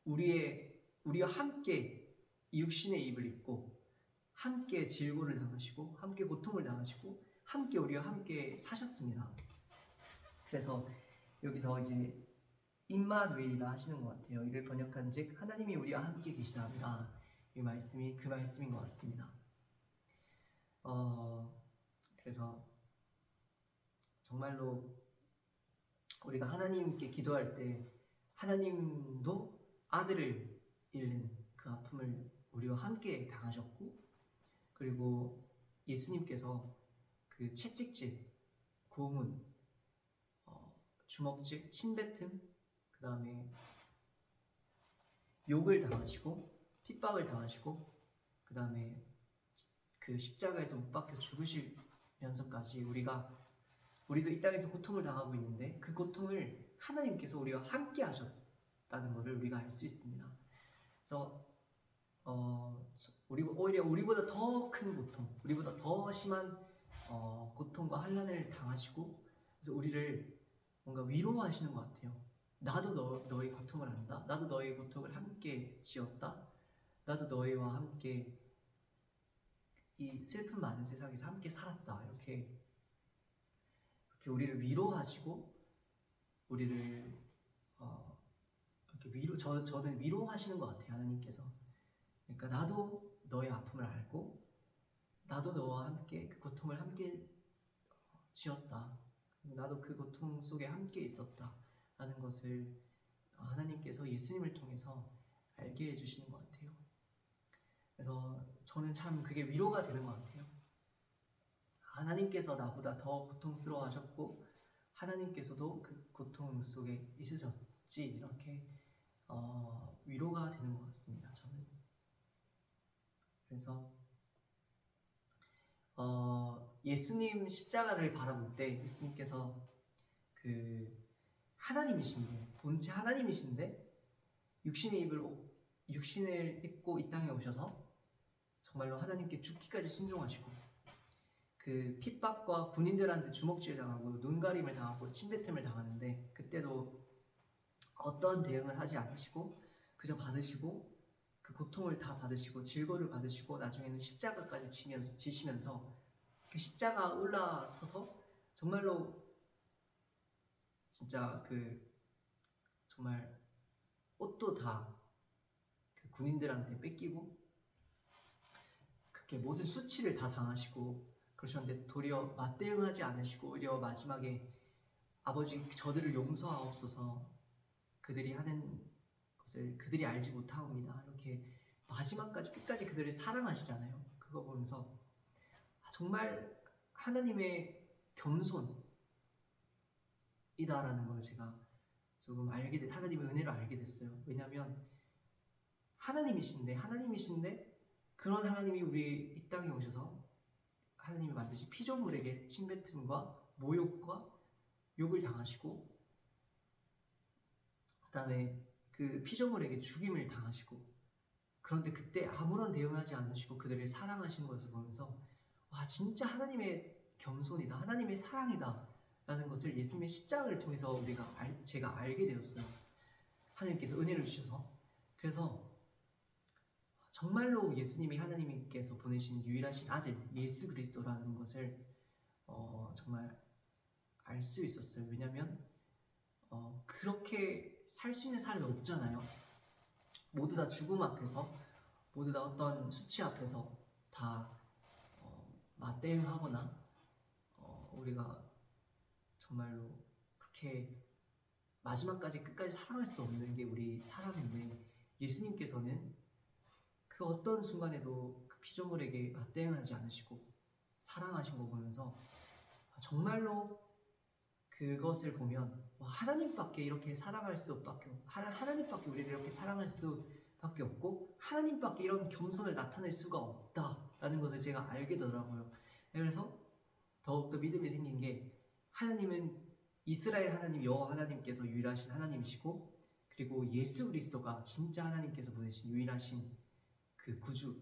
우리와 함께 이 육신의 입을 입고 함께 질고를 당하시고 함께 고통을 당하시고 함께 우리와 함께 사셨습니다. 그래서 여기서 이제 임마누엘이라 하시는 것 같아요. 이를 번역한즉 하나님이 우리와 함께 계시다니라. 이 말씀이 그 말씀인 것 같습니다. 그래서 정말로 우리가 하나님께 기도할 때 하나님도 아들을 잃는 그 아픔을 우리와 함께 당하셨고 그리고 예수님께서 그 채찍질, 고문, 주먹질, 침뱉음, 그 다음에 욕을 당하시고 핍박을 당하시고 그 다음에 그 십자가에서 못 박혀 죽으시면서까지 우리도 이 땅에서 고통을 당하고 있는데 그 고통을 하나님께서 우리와 함께 하셨다는 것을 우리가 알 수 있습니다. 그래서 오히려 우리보다 더 큰 고통, 우리보다 더 심한 고통과 환난을 당하시고 그래서 우리를 뭔가 위로하시는 것 같아요. 나도 너의 고통을 안다. 나도 너의 고통을 함께 지었다. 나도 너희와 함께 이 슬픔 많은 세상에서 함께 살았다. 이렇게 우리를 위로하시고 우리를 이렇게 저는 위로하시는 것 같아요. 하나님께서. 그러니까 나도 너의 아픔을 알고 나도 너와 함께 그 고통을 함께 지었다. 나도 그 고통 속에 함께 있었다 라는 것을 하나님께서 예수님을 통해서 알게 해주시는 것 같아요. 그래서 저는 참 그게 위로가 되는 것 같아요. 하나님께서 나보다 더 고통스러워 하셨고 하나님께서도 그 고통 속에 있으셨지 이렇게 위로가 되는 것 같습니다. 저는 그래서 예수님 십자가를 바라볼 때 예수님께서 그 하나님이신데 본체 하나님이신데 육신을 입고 이 땅에 오셔서 정말로 하나님께 죽기까지 순종하시고 그 핍박과 군인들한테 주먹질 당하고 눈가림을 당하고 침뱉음을 당하는데 그때도 어떤 대응을 하지 않으시고 그저 받으시고 그 고통을 다 받으시고 질고를 받으시고 나중에는 십자가까지 지시면서 그 십자가 올라서서 정말로 진짜 그 정말 옷도 다 그 군인들한테 뺏기고 그렇게 모든 수치를 다 당하시고 그러셨는데 도리어 맞대응하지 않으시고 오히려 마지막에 아버지 저들을 용서하옵소서 그들이 하는 것을 그들이 알지 못하옵니다 이렇게 마지막까지 끝까지 그들을 사랑하시잖아요. 그거 보면서 정말 하나님의 겸손이다라는 걸 제가 조금 하나님의 은혜로 알게 됐어요. 왜냐하면 하나님이신데 그런 하나님이 우리 이 땅에 오셔서 하나님이 만드신 피조물에게 침뱉음과 모욕과 욕을 당하시고 그 다음에 그 피조물에게 죽임을 당하시고 그런데 그때 아무런 대응하지 않으시고 그들을 사랑하시는 것을 보면서 와 진짜 하나님의 겸손이다 하나님의 사랑이다 라는 것을 예수님의 십자가를 통해서 제가 알게 되었어요. 하나님께서 은혜를 주셔서. 그래서 정말로 예수님이 하나님께서 보내신 유일하신 아들 예수 그리스도라는 것을 정말 알 수 있었어요. 왜냐하면 그렇게 살 수 있는 사람이 없잖아요. 모두 다 죽음 앞에서 모두 다 어떤 수치 앞에서 다 맞대응하거나 우리가 정말로 그렇게 마지막까지 끝까지 사랑할 수 없는 게 우리 사람인데 예수님께서는 그 어떤 순간에도 그 피조물에게 맞대응하지 않으시고 사랑하신 거 보면서 정말로 그것을 보면 하나님밖에 이렇게 사랑할 수밖에 없고 하나님밖에 우리를 이렇게 사랑할 수밖에 없고 하나님밖에 이런 겸손을 나타낼 수가 없다라는 것을 제가 알게 되더라고요. 그래서 더욱더 믿음이 생긴 게 하나님은 이스라엘 하나님 여호와 하나님께서 유일하신 하나님이시고 그리고 예수 그리스도가 진짜 하나님께서 보내신 유일하신 그 구주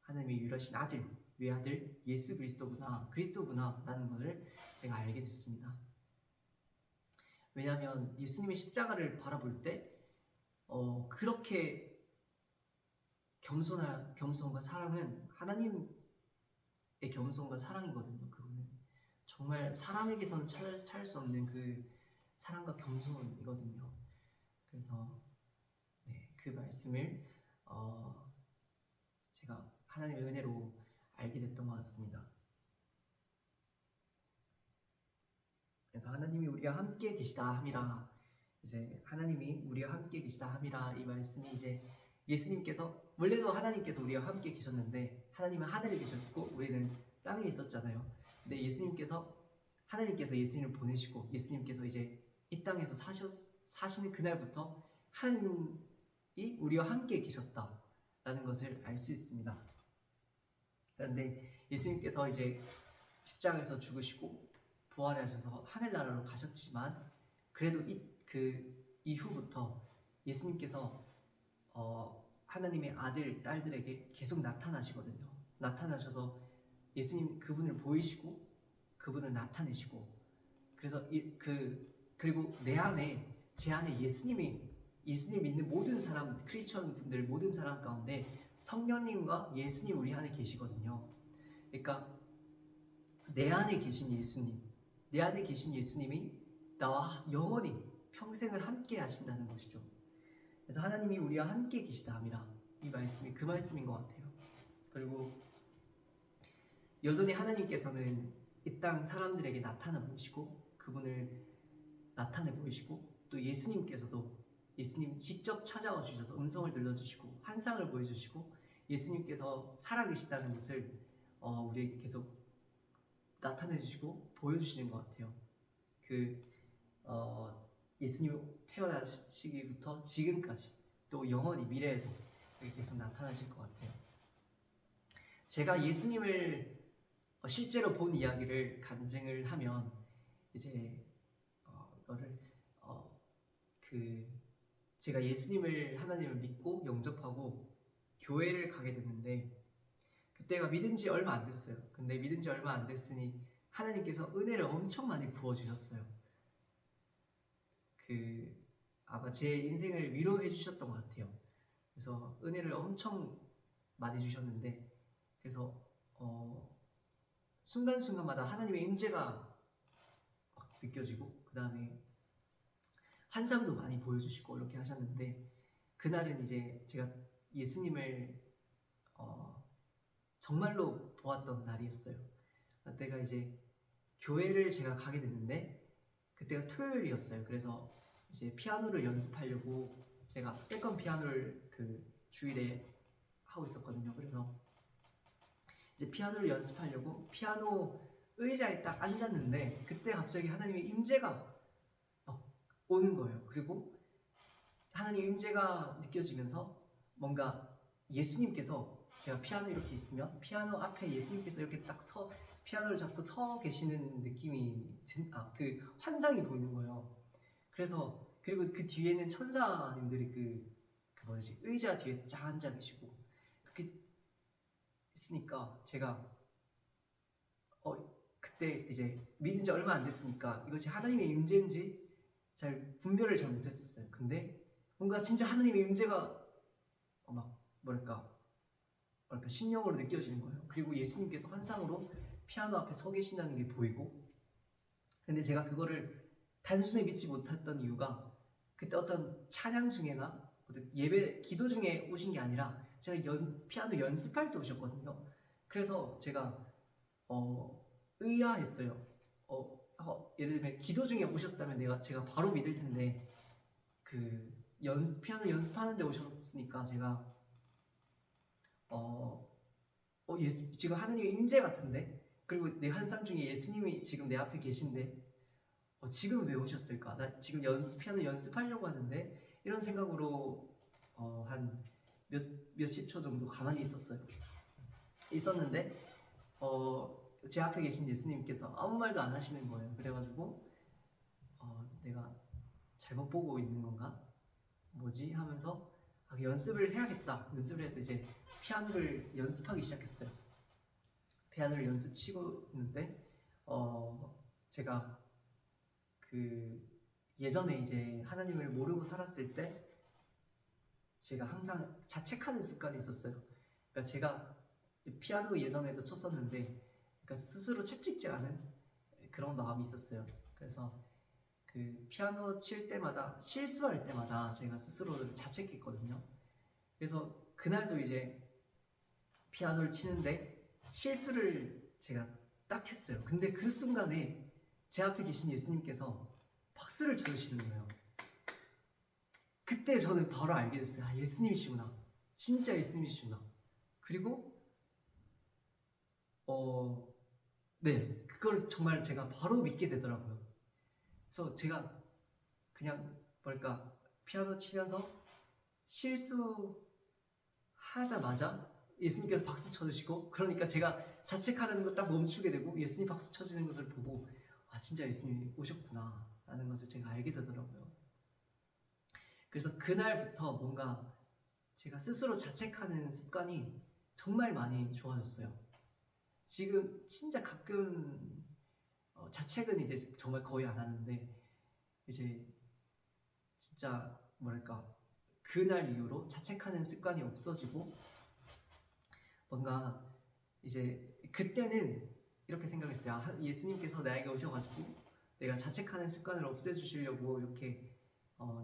하나님의 유일하신 아들 외아들 예수 그리스도구나라는 것을 제가 알게 됐습니다. 왜냐하면 예수님의 십자가를 바라볼 때 그렇게 겸손과 사랑은 하나님의 겸손과 사랑이거든요. 그거는 정말 사람에게서는 찾을 수 없는 그 사랑과 겸손이거든요. 그래서 그 말씀을 제가 하나님의 은혜로 알게 됐던 것 같습니다. 그래서 하나님이 우리와 함께 계시다 함이라 이제 하나님이 우리와 함께 계시다 함이라 이 말씀이 이제 예수님께서 원래도 하나님께서 우리와 함께 계셨는데 하나님은 하늘에 계셨고 우리는 땅에 있었잖아요. 근데 하나님께서 예수님을 보내시고 예수님께서 이제 이 땅에서 사시는 그날부터 하나님이 우리와 함께 계셨다라는 것을 알 수 있습니다. 그런데 예수님께서 이제 십자가에서 죽으시고 부활하셔서 하늘나라로 가셨지만 그래도 그 이후부터 예수님께서 하나님의 아들, 딸들에게 계속 나타나시거든요. 나타나셔서 예수님 그분을 보이시고 그분을 나타내시고 그래서 그리고 제 안에 예수님 믿는 모든 사람, 크리스천 분들 모든 사람 가운데 성령님과 예수님 우리 안에 계시거든요. 그러니까 내 안에 계신 예수님이 나와 영원히 평생을 함께 하신다는 것이죠. 그래서 하나님이 우리와 함께 계시다 함이라 이 말씀이 그 말씀인 것 같아요. 그리고 여전히 하나님께서는 이 땅 사람들에게 나타나 보이시고 그분을 나타내 보이시고 또 예수님께서도 예수님 직접 찾아와 주셔서 음성을 들려주시고 환상을 보여주시고 예수님께서 살아계시다는 것을 우리에게 계속 나타내 주시고 보여주시는 것 같아요. 그 예수님 태어나시기부터 지금까지 또 영원히 미래에도 이렇게 계속 나타나실 것 같아요. 제가 예수님을 실제로 본 이야기를 간증을 하면 이제 이거를 그 제가 예수님을 하나님을 믿고 영접하고 교회를 가게 됐는데 그때가 믿은 지 얼마 안 됐어요. 근데 믿은 지 얼마 안 됐으니 하나님께서 은혜를 엄청 많이 부어주셨어요. 아마 제 인생을 위로해 주셨던 것 같아요. 그래서 은혜를 엄청 많이 주셨는데 그래서 순간순간마다 하나님의 임재가 막 느껴지고 그 다음에 환상도 많이 보여주시고 이렇게 하셨는데 그날은 이제 제가 예수님을 정말로 보았던 날이었어요. 그때가 이제 교회를 제가 가게 됐는데 그때가 토요일이었어요. 그래서 이제 피아노를 연습하려고 제가 세컨 피아노를 그 주일에 하고 있었거든요. 그래서 이제 피아노를 연습하려고 피아노 의자에 딱 앉았는데 그때 갑자기 하나님의 임재가 오는 거예요. 그리고 하나님의 임재가 느껴지면서 뭔가 예수님께서 제가 피아노 이렇게 있으면 피아노 앞에 예수님께서 이렇게 딱 피아노를 잡고 서 계시는 느낌이 그 환상이 보이는 거예요. 그래서 그리고 그 뒤에는 천사님들이 그 뭐지 의자 뒤에 쫙 앉아 계시고 그렇게 있으니까 제가 그때 이제 믿은 지 얼마 안 됐으니까 이것이 하나님의 임재인지 잘 분별을 잘 못했었어요. 근데 뭔가 진짜 하나님의 임재가 막 뭐랄까 심령으로 느껴지는 거예요. 그리고 예수님께서 환상으로 피아노 앞에 서 계신다는 게 보이고 근데 제가 그거를 단순히 믿지 못했던 이유가 그때 어떤 찬양 중에나 어떤 예배 기도 중에 오신 게 아니라 제가 피아노 연습할 때 오셨거든요. 그래서 제가 의아했어요. 예를 들면 기도 중에 오셨다면 제가 바로 믿을 텐데 피아노 연습하는데 오셨으니까 제가 지금 하나님의 임재 같은데 그리고 내 환상 중에 예수님이 지금 내 앞에 계신데 지금 왜 오셨을까? 나 지금 피아노 연습하려고 하는데 이런 생각으로 한 몇십 초 정도 가만히 있었는데 제 앞에 계신 예수님께서 아무 말도 안 하시는 거예요. 그래가지고 내가 잘못 보고 있는 건가? 뭐지? 하면서 연습을 해야겠다. 연습을 해서 이제 피아노를 연습하기 시작했어요. 피아노를 연습 치고 있는데 제가 예전에 이제 하나님을 모르고 살았을 때 제가 항상 자책하는 습관이 있었어요. 그러니까 제가 피아노 예전에도 쳤었는데 그러니까 스스로 채찍질 않은 그런 마음이 있었어요. 그래서 피아노 칠 때마다 실수할 때마다 제가 스스로를 자책했거든요. 그래서 그날도 이제 피아노를 치는데 실수를 제가 딱 했어요. 근데 그 순간에 제 앞에 계신 예수님께서 박수를 쳐주시는 거예요. 그때 저는 바로 알게 됐어요. 예수님이시구나. 진짜 예수님이시구나. 그리고 네, 그걸 정말 제가 바로 믿게 되더라고요. 그래서 제가 그냥 피아노 치면서 실수하자마자 예수님께서 박수 쳐주시고 그러니까 제가 자책하려는 거 딱 멈추게 되고 예수님 박수 쳐주는 것을 보고 진짜 예수님이 오셨구나 라는 것을 제가 알게 되더라고요. 그래서 그날부터 뭔가 제가 스스로 자책하는 습관이 정말 많이 좋아졌어요. 지금 진짜 가끔 자책은 이제 정말 거의 안 하는데 이제 진짜 그날 이후로 자책하는 습관이 없어지고 뭔가 이제 그때는 이렇게 생각했어요. 예수님께서 나에게 오셔가지고 내가 자책하는 습관을 없애주시려고 이렇게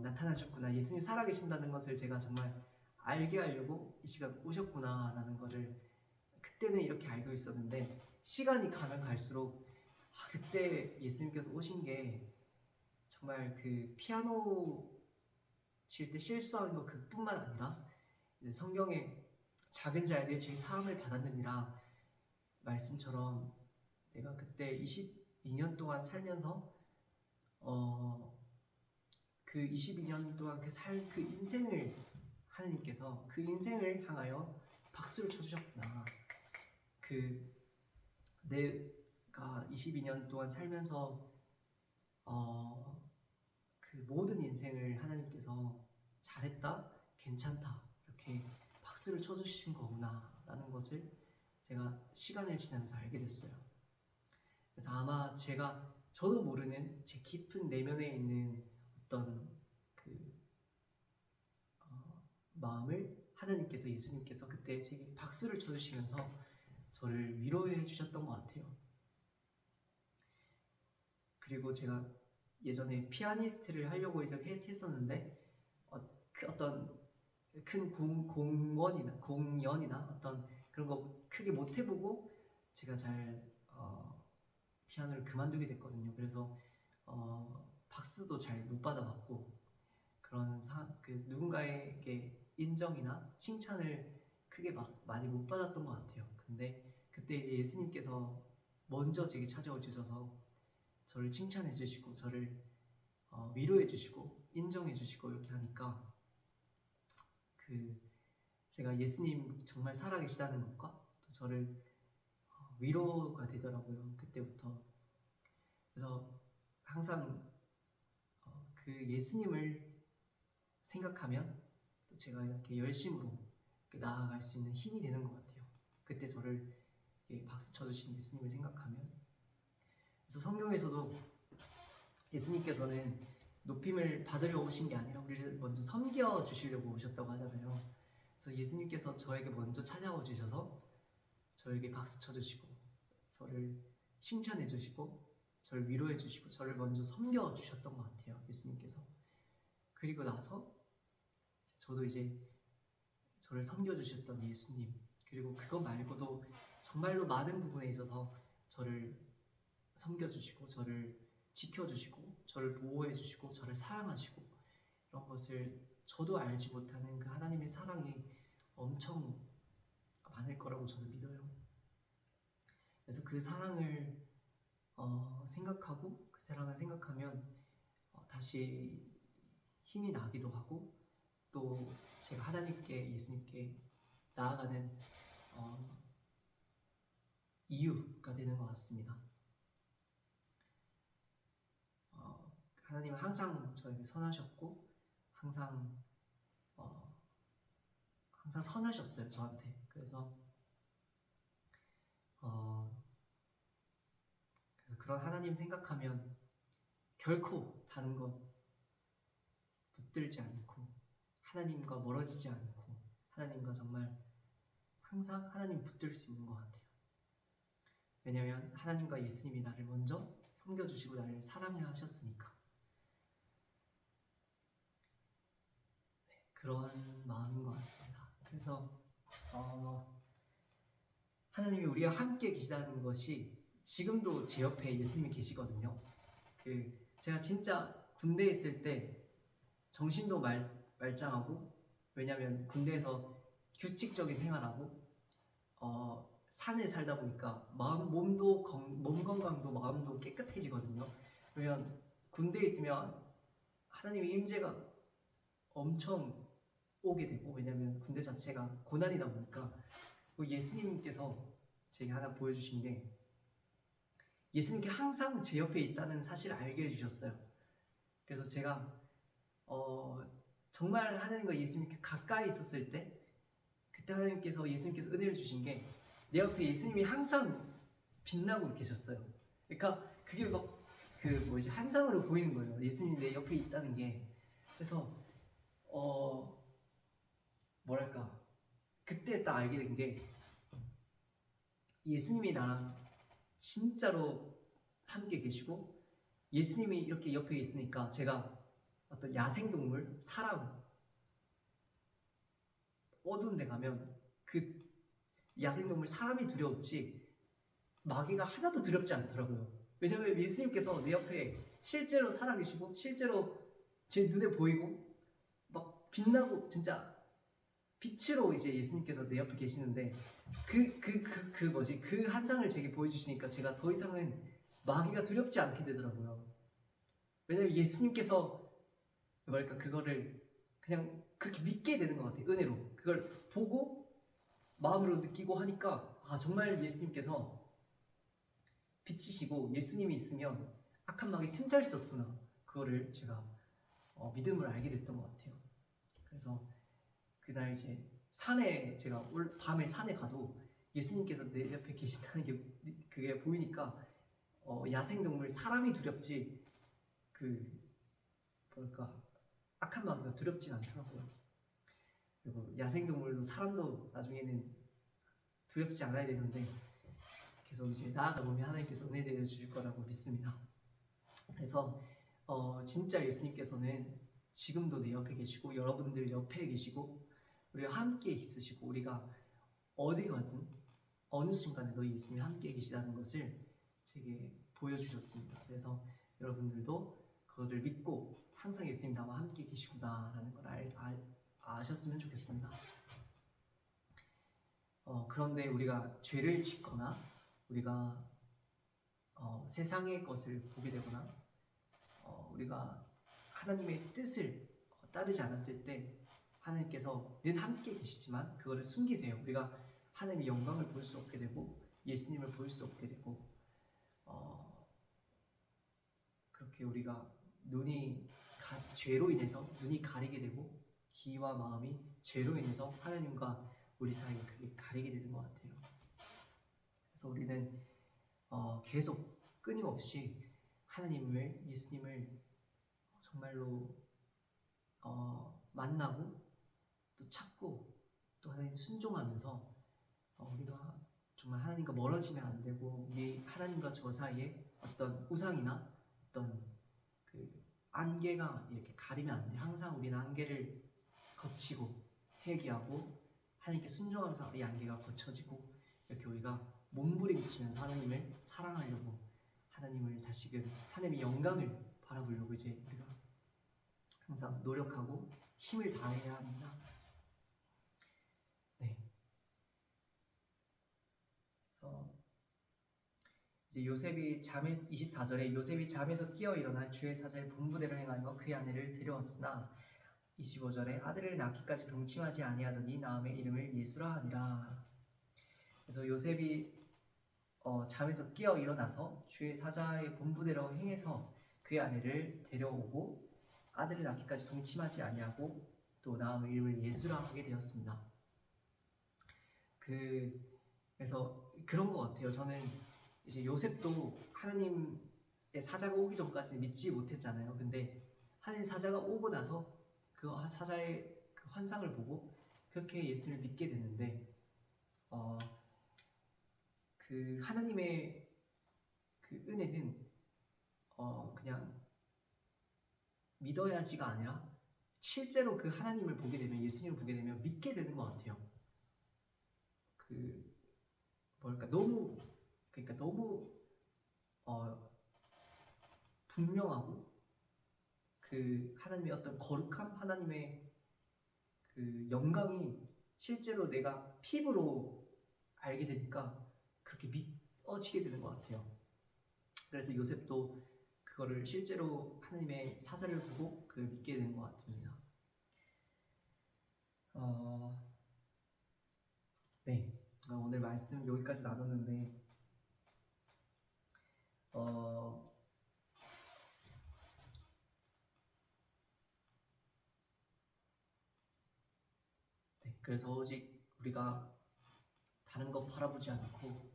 나타나셨구나. 예수님 살아계신다는 것을 제가 정말 알게 하려고 이 시간 오셨구나 라는 거를 그때는 이렇게 알고 있었는데 시간이 가면 갈수록 그때 예수님께서 오신 게 정말 피아노 칠 때 실수하는 거 그뿐만 아니라 성경에 작은 자에 내 죄 사함을 받았느니라 말씀처럼 내가 그때 22년 동안 살면서 그 22년 동안 그 인생을 하나님께서 그 인생을 향하여 박수를 쳐주셨구나. 내가 22년 동안 살면서 그 모든 인생을 하나님께서 잘했다, 괜찮다 이렇게 박수를 쳐주신 거구나라는 것을 제가 시간을 지나면서 알게 됐어요. 그래서 아마 저도 모르는 제 깊은 내면에 있는 어떤 마음을 하나님께서, 예수님께서 그때 제게 박수를 쳐주시면서 저를 위로해 주셨던 것 같아요. 그리고 제가 예전에 피아니스트를 하려고 했었는데 어떤 큰 공연이나 어떤 그런 거 크게 못 해보고 제가 피아노를 그만두게 됐거든요. 그래서 박수도 잘 못 받아봤고 그런 누군가에게 인정이나 칭찬을 크게 많이 못 받았던 것 같아요. 근데 그때 이제 예수님께서 먼저 제게 찾아와 주셔서 저를 칭찬해 주시고 저를 위로해 주시고 인정해 주시고 이렇게 하니까 제가 예수님 정말 살아계시다는 것과 또 저를 위로가 되더라고요. 그때부터. 그래서 항상 그 예수님을 생각하면 또 제가 이렇게 열심으로 나아갈 수 있는 힘이 되는 것 같아요. 그때 저를 박수 쳐주신 예수님을 생각하면. 그래서 성경에서도 예수님께서는 높임을 받으려 오신 게 아니라 우리를 먼저 섬겨 주시려고 오셨다고 하잖아요. 그래서 예수님께서 저에게 먼저 찾아와 주셔서 저에게 박수 쳐주시고 저를 칭찬해 주시고 저를 위로해 주시고 저를 먼저 섬겨 주셨던 것 같아요. 예수님께서. 그리고 나서 저도 이제 저를 섬겨 주셨던 예수님, 그리고 그거 말고도 정말로 많은 부분에 있어서 저를 섬겨 주시고 저를 지켜주시고 저를 보호해 주시고 저를 사랑하시고 이런 것을 저도 알지 못하는 그 하나님의 사랑이 엄청 많을 거라고 저는 믿어요. 그래서 그 사랑을 생각하고 그 사랑을 생각하면 다시 힘이 나기도 하고 또 제가 하나님께, 예수님께 나아가는 이유가 되는 것 같습니다. 하나님은 항상 저에게 선하셨고 항상 선하셨어요, 저한테. 그래서 그런 하나님 생각하면 결코 다른 것 붙들지 않고 하나님과 멀어지지 않고 하나님과 정말 항상 하나님 붙들 수 있는 것 같아요. 왜냐하면 하나님과 예수님이 나를 먼저 섬겨주시고 나를 사랑하셨으니까. 그런 마음인 것 같습니다. 그래서 하나님이 우리와 함께 계시다는 것이 지금도 제 옆에 예수님이 계시거든요. 제가 진짜 군대에 있을 때 정신도 말짱하고, 왜냐면 군대에서 규칙적인 생활하고 산에 살다 보니까 몸 건강도 마음도 깨끗해지거든요. 왜냐면 군대에 있으면 하나님의 임재가 엄청 오게 되고, 왜냐면 군대 자체가 고난이다 보니까. 예수님께서 제게 하나 보여주신 게 예수님께 항상 제 옆에 있다는 사실을 알게 해주셨어요. 그래서 제가 정말 하나님과 예수님께 가까이 있었을 때 그때 예수님께서 은혜를 주신 게 내 옆에 예수님이 항상 빛나고 계셨어요. 그러니까 그게 막 환상으로 보이는 거예요. 예수님이 내 옆에 있다는 게. 그래서 뭐랄까, 그때 딱 알게 된 게 예수님이 나랑 진짜로 함께 계시고 예수님이 이렇게 옆에 있으니까 제가 어떤 야생동물, 사람, 어두운 데 가면 그 야생동물, 사람이 두려웠지 마귀가 하나도 두렵지 않더라고요. 왜냐면 예수님께서 내 옆에 실제로 살아계시고 실제로 제 눈에 보이고 막 빛나고 진짜 빛으로 이제 예수님께서 내 옆에 계시는데 그 환상을 제게 보여주시니까 제가 더 이상은 마귀가 두렵지 않게 되더라고요. 왜냐면 예수님께서 뭐랄까 그거를 그냥 그렇게 믿게 되는 것 같아요. 은혜로 그걸 보고 마음으로 느끼고 하니까 아 정말 예수님께서 빛이시고 예수님이 있으면 악한 마귀 틈탈 수 없구나. 그거를 제가 믿음을 알게 됐던 것 같아요. 그래서 그날 이제 산에 제가 밤에 산에 가도 예수님께서 내 옆에 계신다는 게 그게 보이니까 야생동물 사람이 두렵지 그 뭐랄까 악한 마귀가 두렵진 않더라고요. 그리고 야생동물도 사람도 나중에는 두렵지 않아야 되는데 계속 이제 나아가 보면 하나님께서 은혜 내려 주실 거라고 믿습니다. 그래서 진짜 예수님께서는 지금도 내 옆에 계시고 여러분들 옆에 계시고 우리와 함께 있으시고 우리가 어디 가든 어느 순간에도 예수님이 함께 계시다는 것을 제게 보여주셨습니다. 그래서 여러분들도 그거를 믿고 항상 예수님 나와 함께 계시구나라는 걸 아셨으면 좋겠습니다. 그런데 우리가 죄를 짓거나 우리가 세상의 것을 보게 되거나 우리가 하나님의 뜻을 따르지 않았을 때 하나님께서 늘 함께 계시지만 그거를 숨기세요. 우리가 하나님의 영광을 볼 수 없게 되고 예수님을 볼 수 없게 되고 그렇게 우리가 죄로 인해서 눈이 가리게 되고 귀와 마음이 죄로 인해서 하나님과 우리 사이에 그게 가리게 되는 것 같아요. 그래서 우리는 계속 끊임없이 하나님을 예수님을 정말로 만나고 또 찾고 또 하나님 순종하면서 우리가 정말 하나님과 멀어지면 안 되고 우리 하나님과 저 사이에 어떤 우상이나 어떤 그 안개가 이렇게 가리면 안 돼. 항상 우리는 안개를 거치고 회개하고 하나님께 순종하면서 이 안개가 거쳐지고 이렇게 우리가 몸부림치면서 하나님을 사랑하려고 하나님을 다시금 하나님의 영광을 바라보려고 이제 우리가 항상 노력하고 힘을 다해야 합니다. 네. 그래서 이제 요셉이 24절에 요셉이 잠에서 깨어 일어나 주의 사자의 분부대로 행하여 그의 아내를 데려왔으나 25절에 아들을 낳기까지 동침하지 아니하더니 나음의 이름을 예수라 하니라. 그래서 요셉이 잠에서 깨어 일어나서 주의 사자의 본부대로 행해서 그의 아내를 데려오고 아들을 낳기까지 동침하지 아니하고 또 나음의 이름을 예수라 하게 되었습니다. 그래서 그런 것 같아요. 저는 이제 요셉도 하나님의 사자가 오기 전까지는 믿지 못했잖아요. 근데 하나님 사자가 오고 나서 그 사자의 그 환상을 보고 그렇게 예수를 믿게 됐는데 그 하나님의 그 은혜는 그냥 믿어야지가 아니라 실제로 그 하나님을 보게 되면 예수님을 보게 되면 믿게 되는 것 같아요. 너무 분명하고 그 하나님의 어떤 거룩함, 하나님의 그 영광이 실제로 내가 피부로 알게 되니까 그렇게 믿어지게 되는 것 같아요. 그래서 요셉도 그거를 실제로 하나님의 사자를 보고 그 믿게 된 것 같습니다. 네, 오늘 말씀 여기까지 나눴는데 네, 그래서 오직 우리가 다른 거 바라보지 않고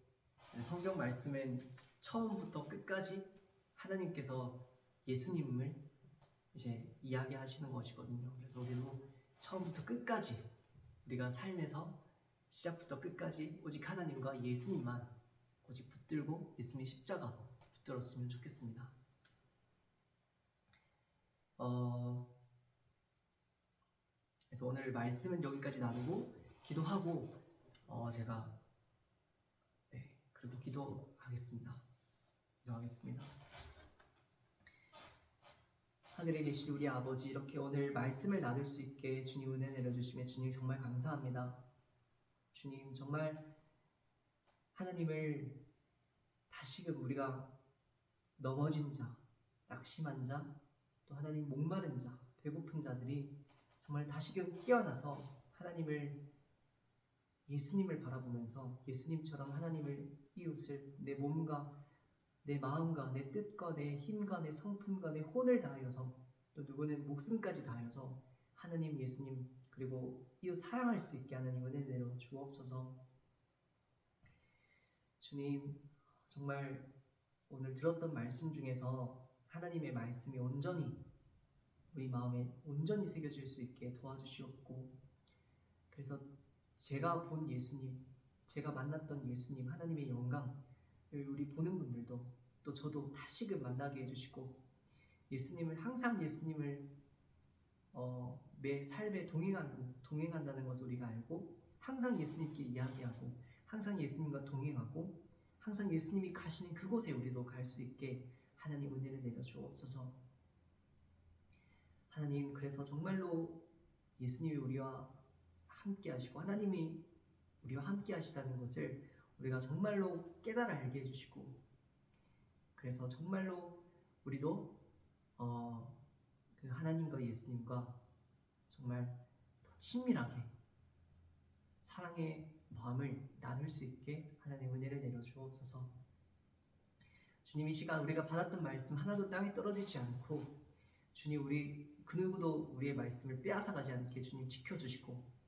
성경 말씀은 처음부터 끝까지 하나님께서 예수님을 이제 이야기하시는 것이거든요. 그래서 우리도 처음부터 끝까지 우리가 삶에서 시작부터 끝까지 오직 하나님과 예수님만 오직 붙들고 예수님의 십자가 붙들었으면 좋겠습니다. 그래서 오늘 말씀은 여기까지 나누고 기도하고 제가 그리고 기도하겠습니다. 하늘에 계신 우리 아버지, 이렇게 오늘 말씀을 나눌 수 있게 주님 은혜 내려주시며 주님 정말 감사합니다. 주님 정말 하나님을 다시금 우리가 넘어진 자, 낙심한 자, 또 하나님 목마른 자, 배고픈 자들이 정말 다시금 깨어나서 예수님을 바라보면서 예수님처럼 하나님을, 이웃을 내 몸과 내 마음과 내 뜻과 내 힘과 내 성품과 내 혼을 다하여서, 또 누구는 목숨까지 다하여서 하나님, 예수님 그리고 이웃 사랑할 수 있게 하나님 은혜 내려 주옵소서. 주님, 정말 오늘 들었던 말씀 중에서 하나님의 말씀이 온전히 우리 마음에 온전히 새겨질 수 있게 도와주시옵고, 그래서 제가 본 예수님, 제가 만났던 예수님, 하나님의 영광을 우리 보는 분들도, 또 저도 다시금 만나게 해주시고, 항상 예수님을 매 삶에 동행한다는 것을 우리가 알고, 항상 예수님께 이야기하고, 항상 예수님과 동행하고, 항상 예수님이 가시는 그곳에 우리도 갈 수 있게 하나님 은혜를 내려 주옵소서. 하나님, 그래서 정말로 예수님이 우리와 함께 하시고 하나님이 우리와 함께 하시다는 것을 우리가 정말로 깨달아 알게 해주시고, 그래서 정말로 우리도 그 하나님과 예수님과 정말 더 친밀하게 사랑의 마음을 나눌 수 있게 하나님 은혜를 내려 주옵소서. 주님, 이 시간 우리가 받았던 말씀 하나도 땅에 떨어지지 않고, 주님, 우리 그 누구도 우리의 말씀을 빼앗아가지 않게 주님 지켜주시고,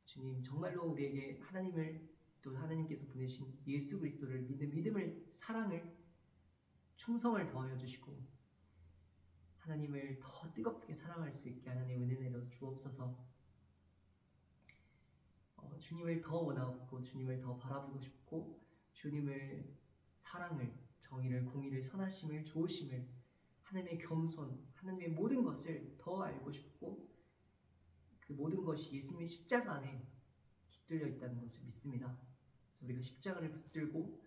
주님 정말로 우리에게 하나님을, 또 하나님께서 보내신 예수 그리스도를 믿는 믿음을, 사랑을, 충성을 더하여 주시고, 하나님을 더 뜨겁게 사랑할 수 있게 하나님 은혜 내려 주옵소서. 주님을 더 원하고 주님을 더 바라보고 싶고, 주님을 사랑을, 정의를, 공의를, 선하심을, 좋으심을, 하나님의 겸손, 하나님의 모든 것을 더 알고 싶고, 그 모든 것이 예수님의 십자가 안에 깃들려 있다는 것을 믿습니다. 그래서 우리가 십자가를 붙들고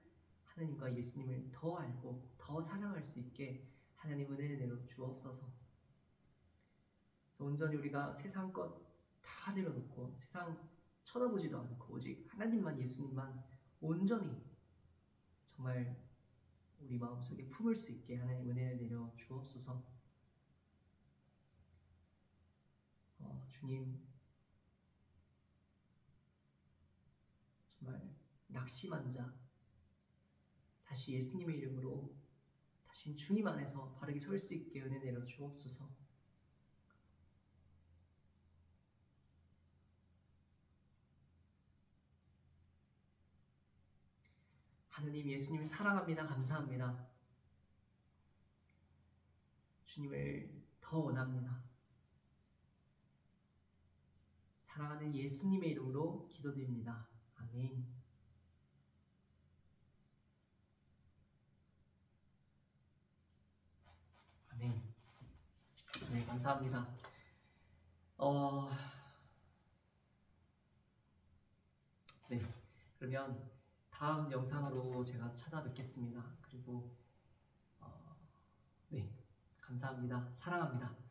하나님과 예수님을 더 알고 더 사랑할 수 있게 하나님 은혜를 내려 주옵소서. 그래서 온전히 우리가 세상 것 다 내려놓고 세상 쳐다보지도 않고 오직 하나님만, 예수님만 온전히 정말 우리 마음속에 품을 수 있게 하나님 은혜를 내려 주옵소서. 주님, 정말 낙심한 자 다시 예수님의 이름으로 다시 주님 안에서 바르게 설 수 있게 은혜 내려 주옵소서. 하느님, 예수님을 사랑합니다. 감사합니다. 주님을 더 원합니다. 사랑하는 예수님의 이름으로 기도드립니다. 아멘. 아멘. 네, 감사합니다. 네, 그러면 다음 영상으로 제가 찾아뵙겠습니다. 그리고 네, 감사합니다. 사랑합니다.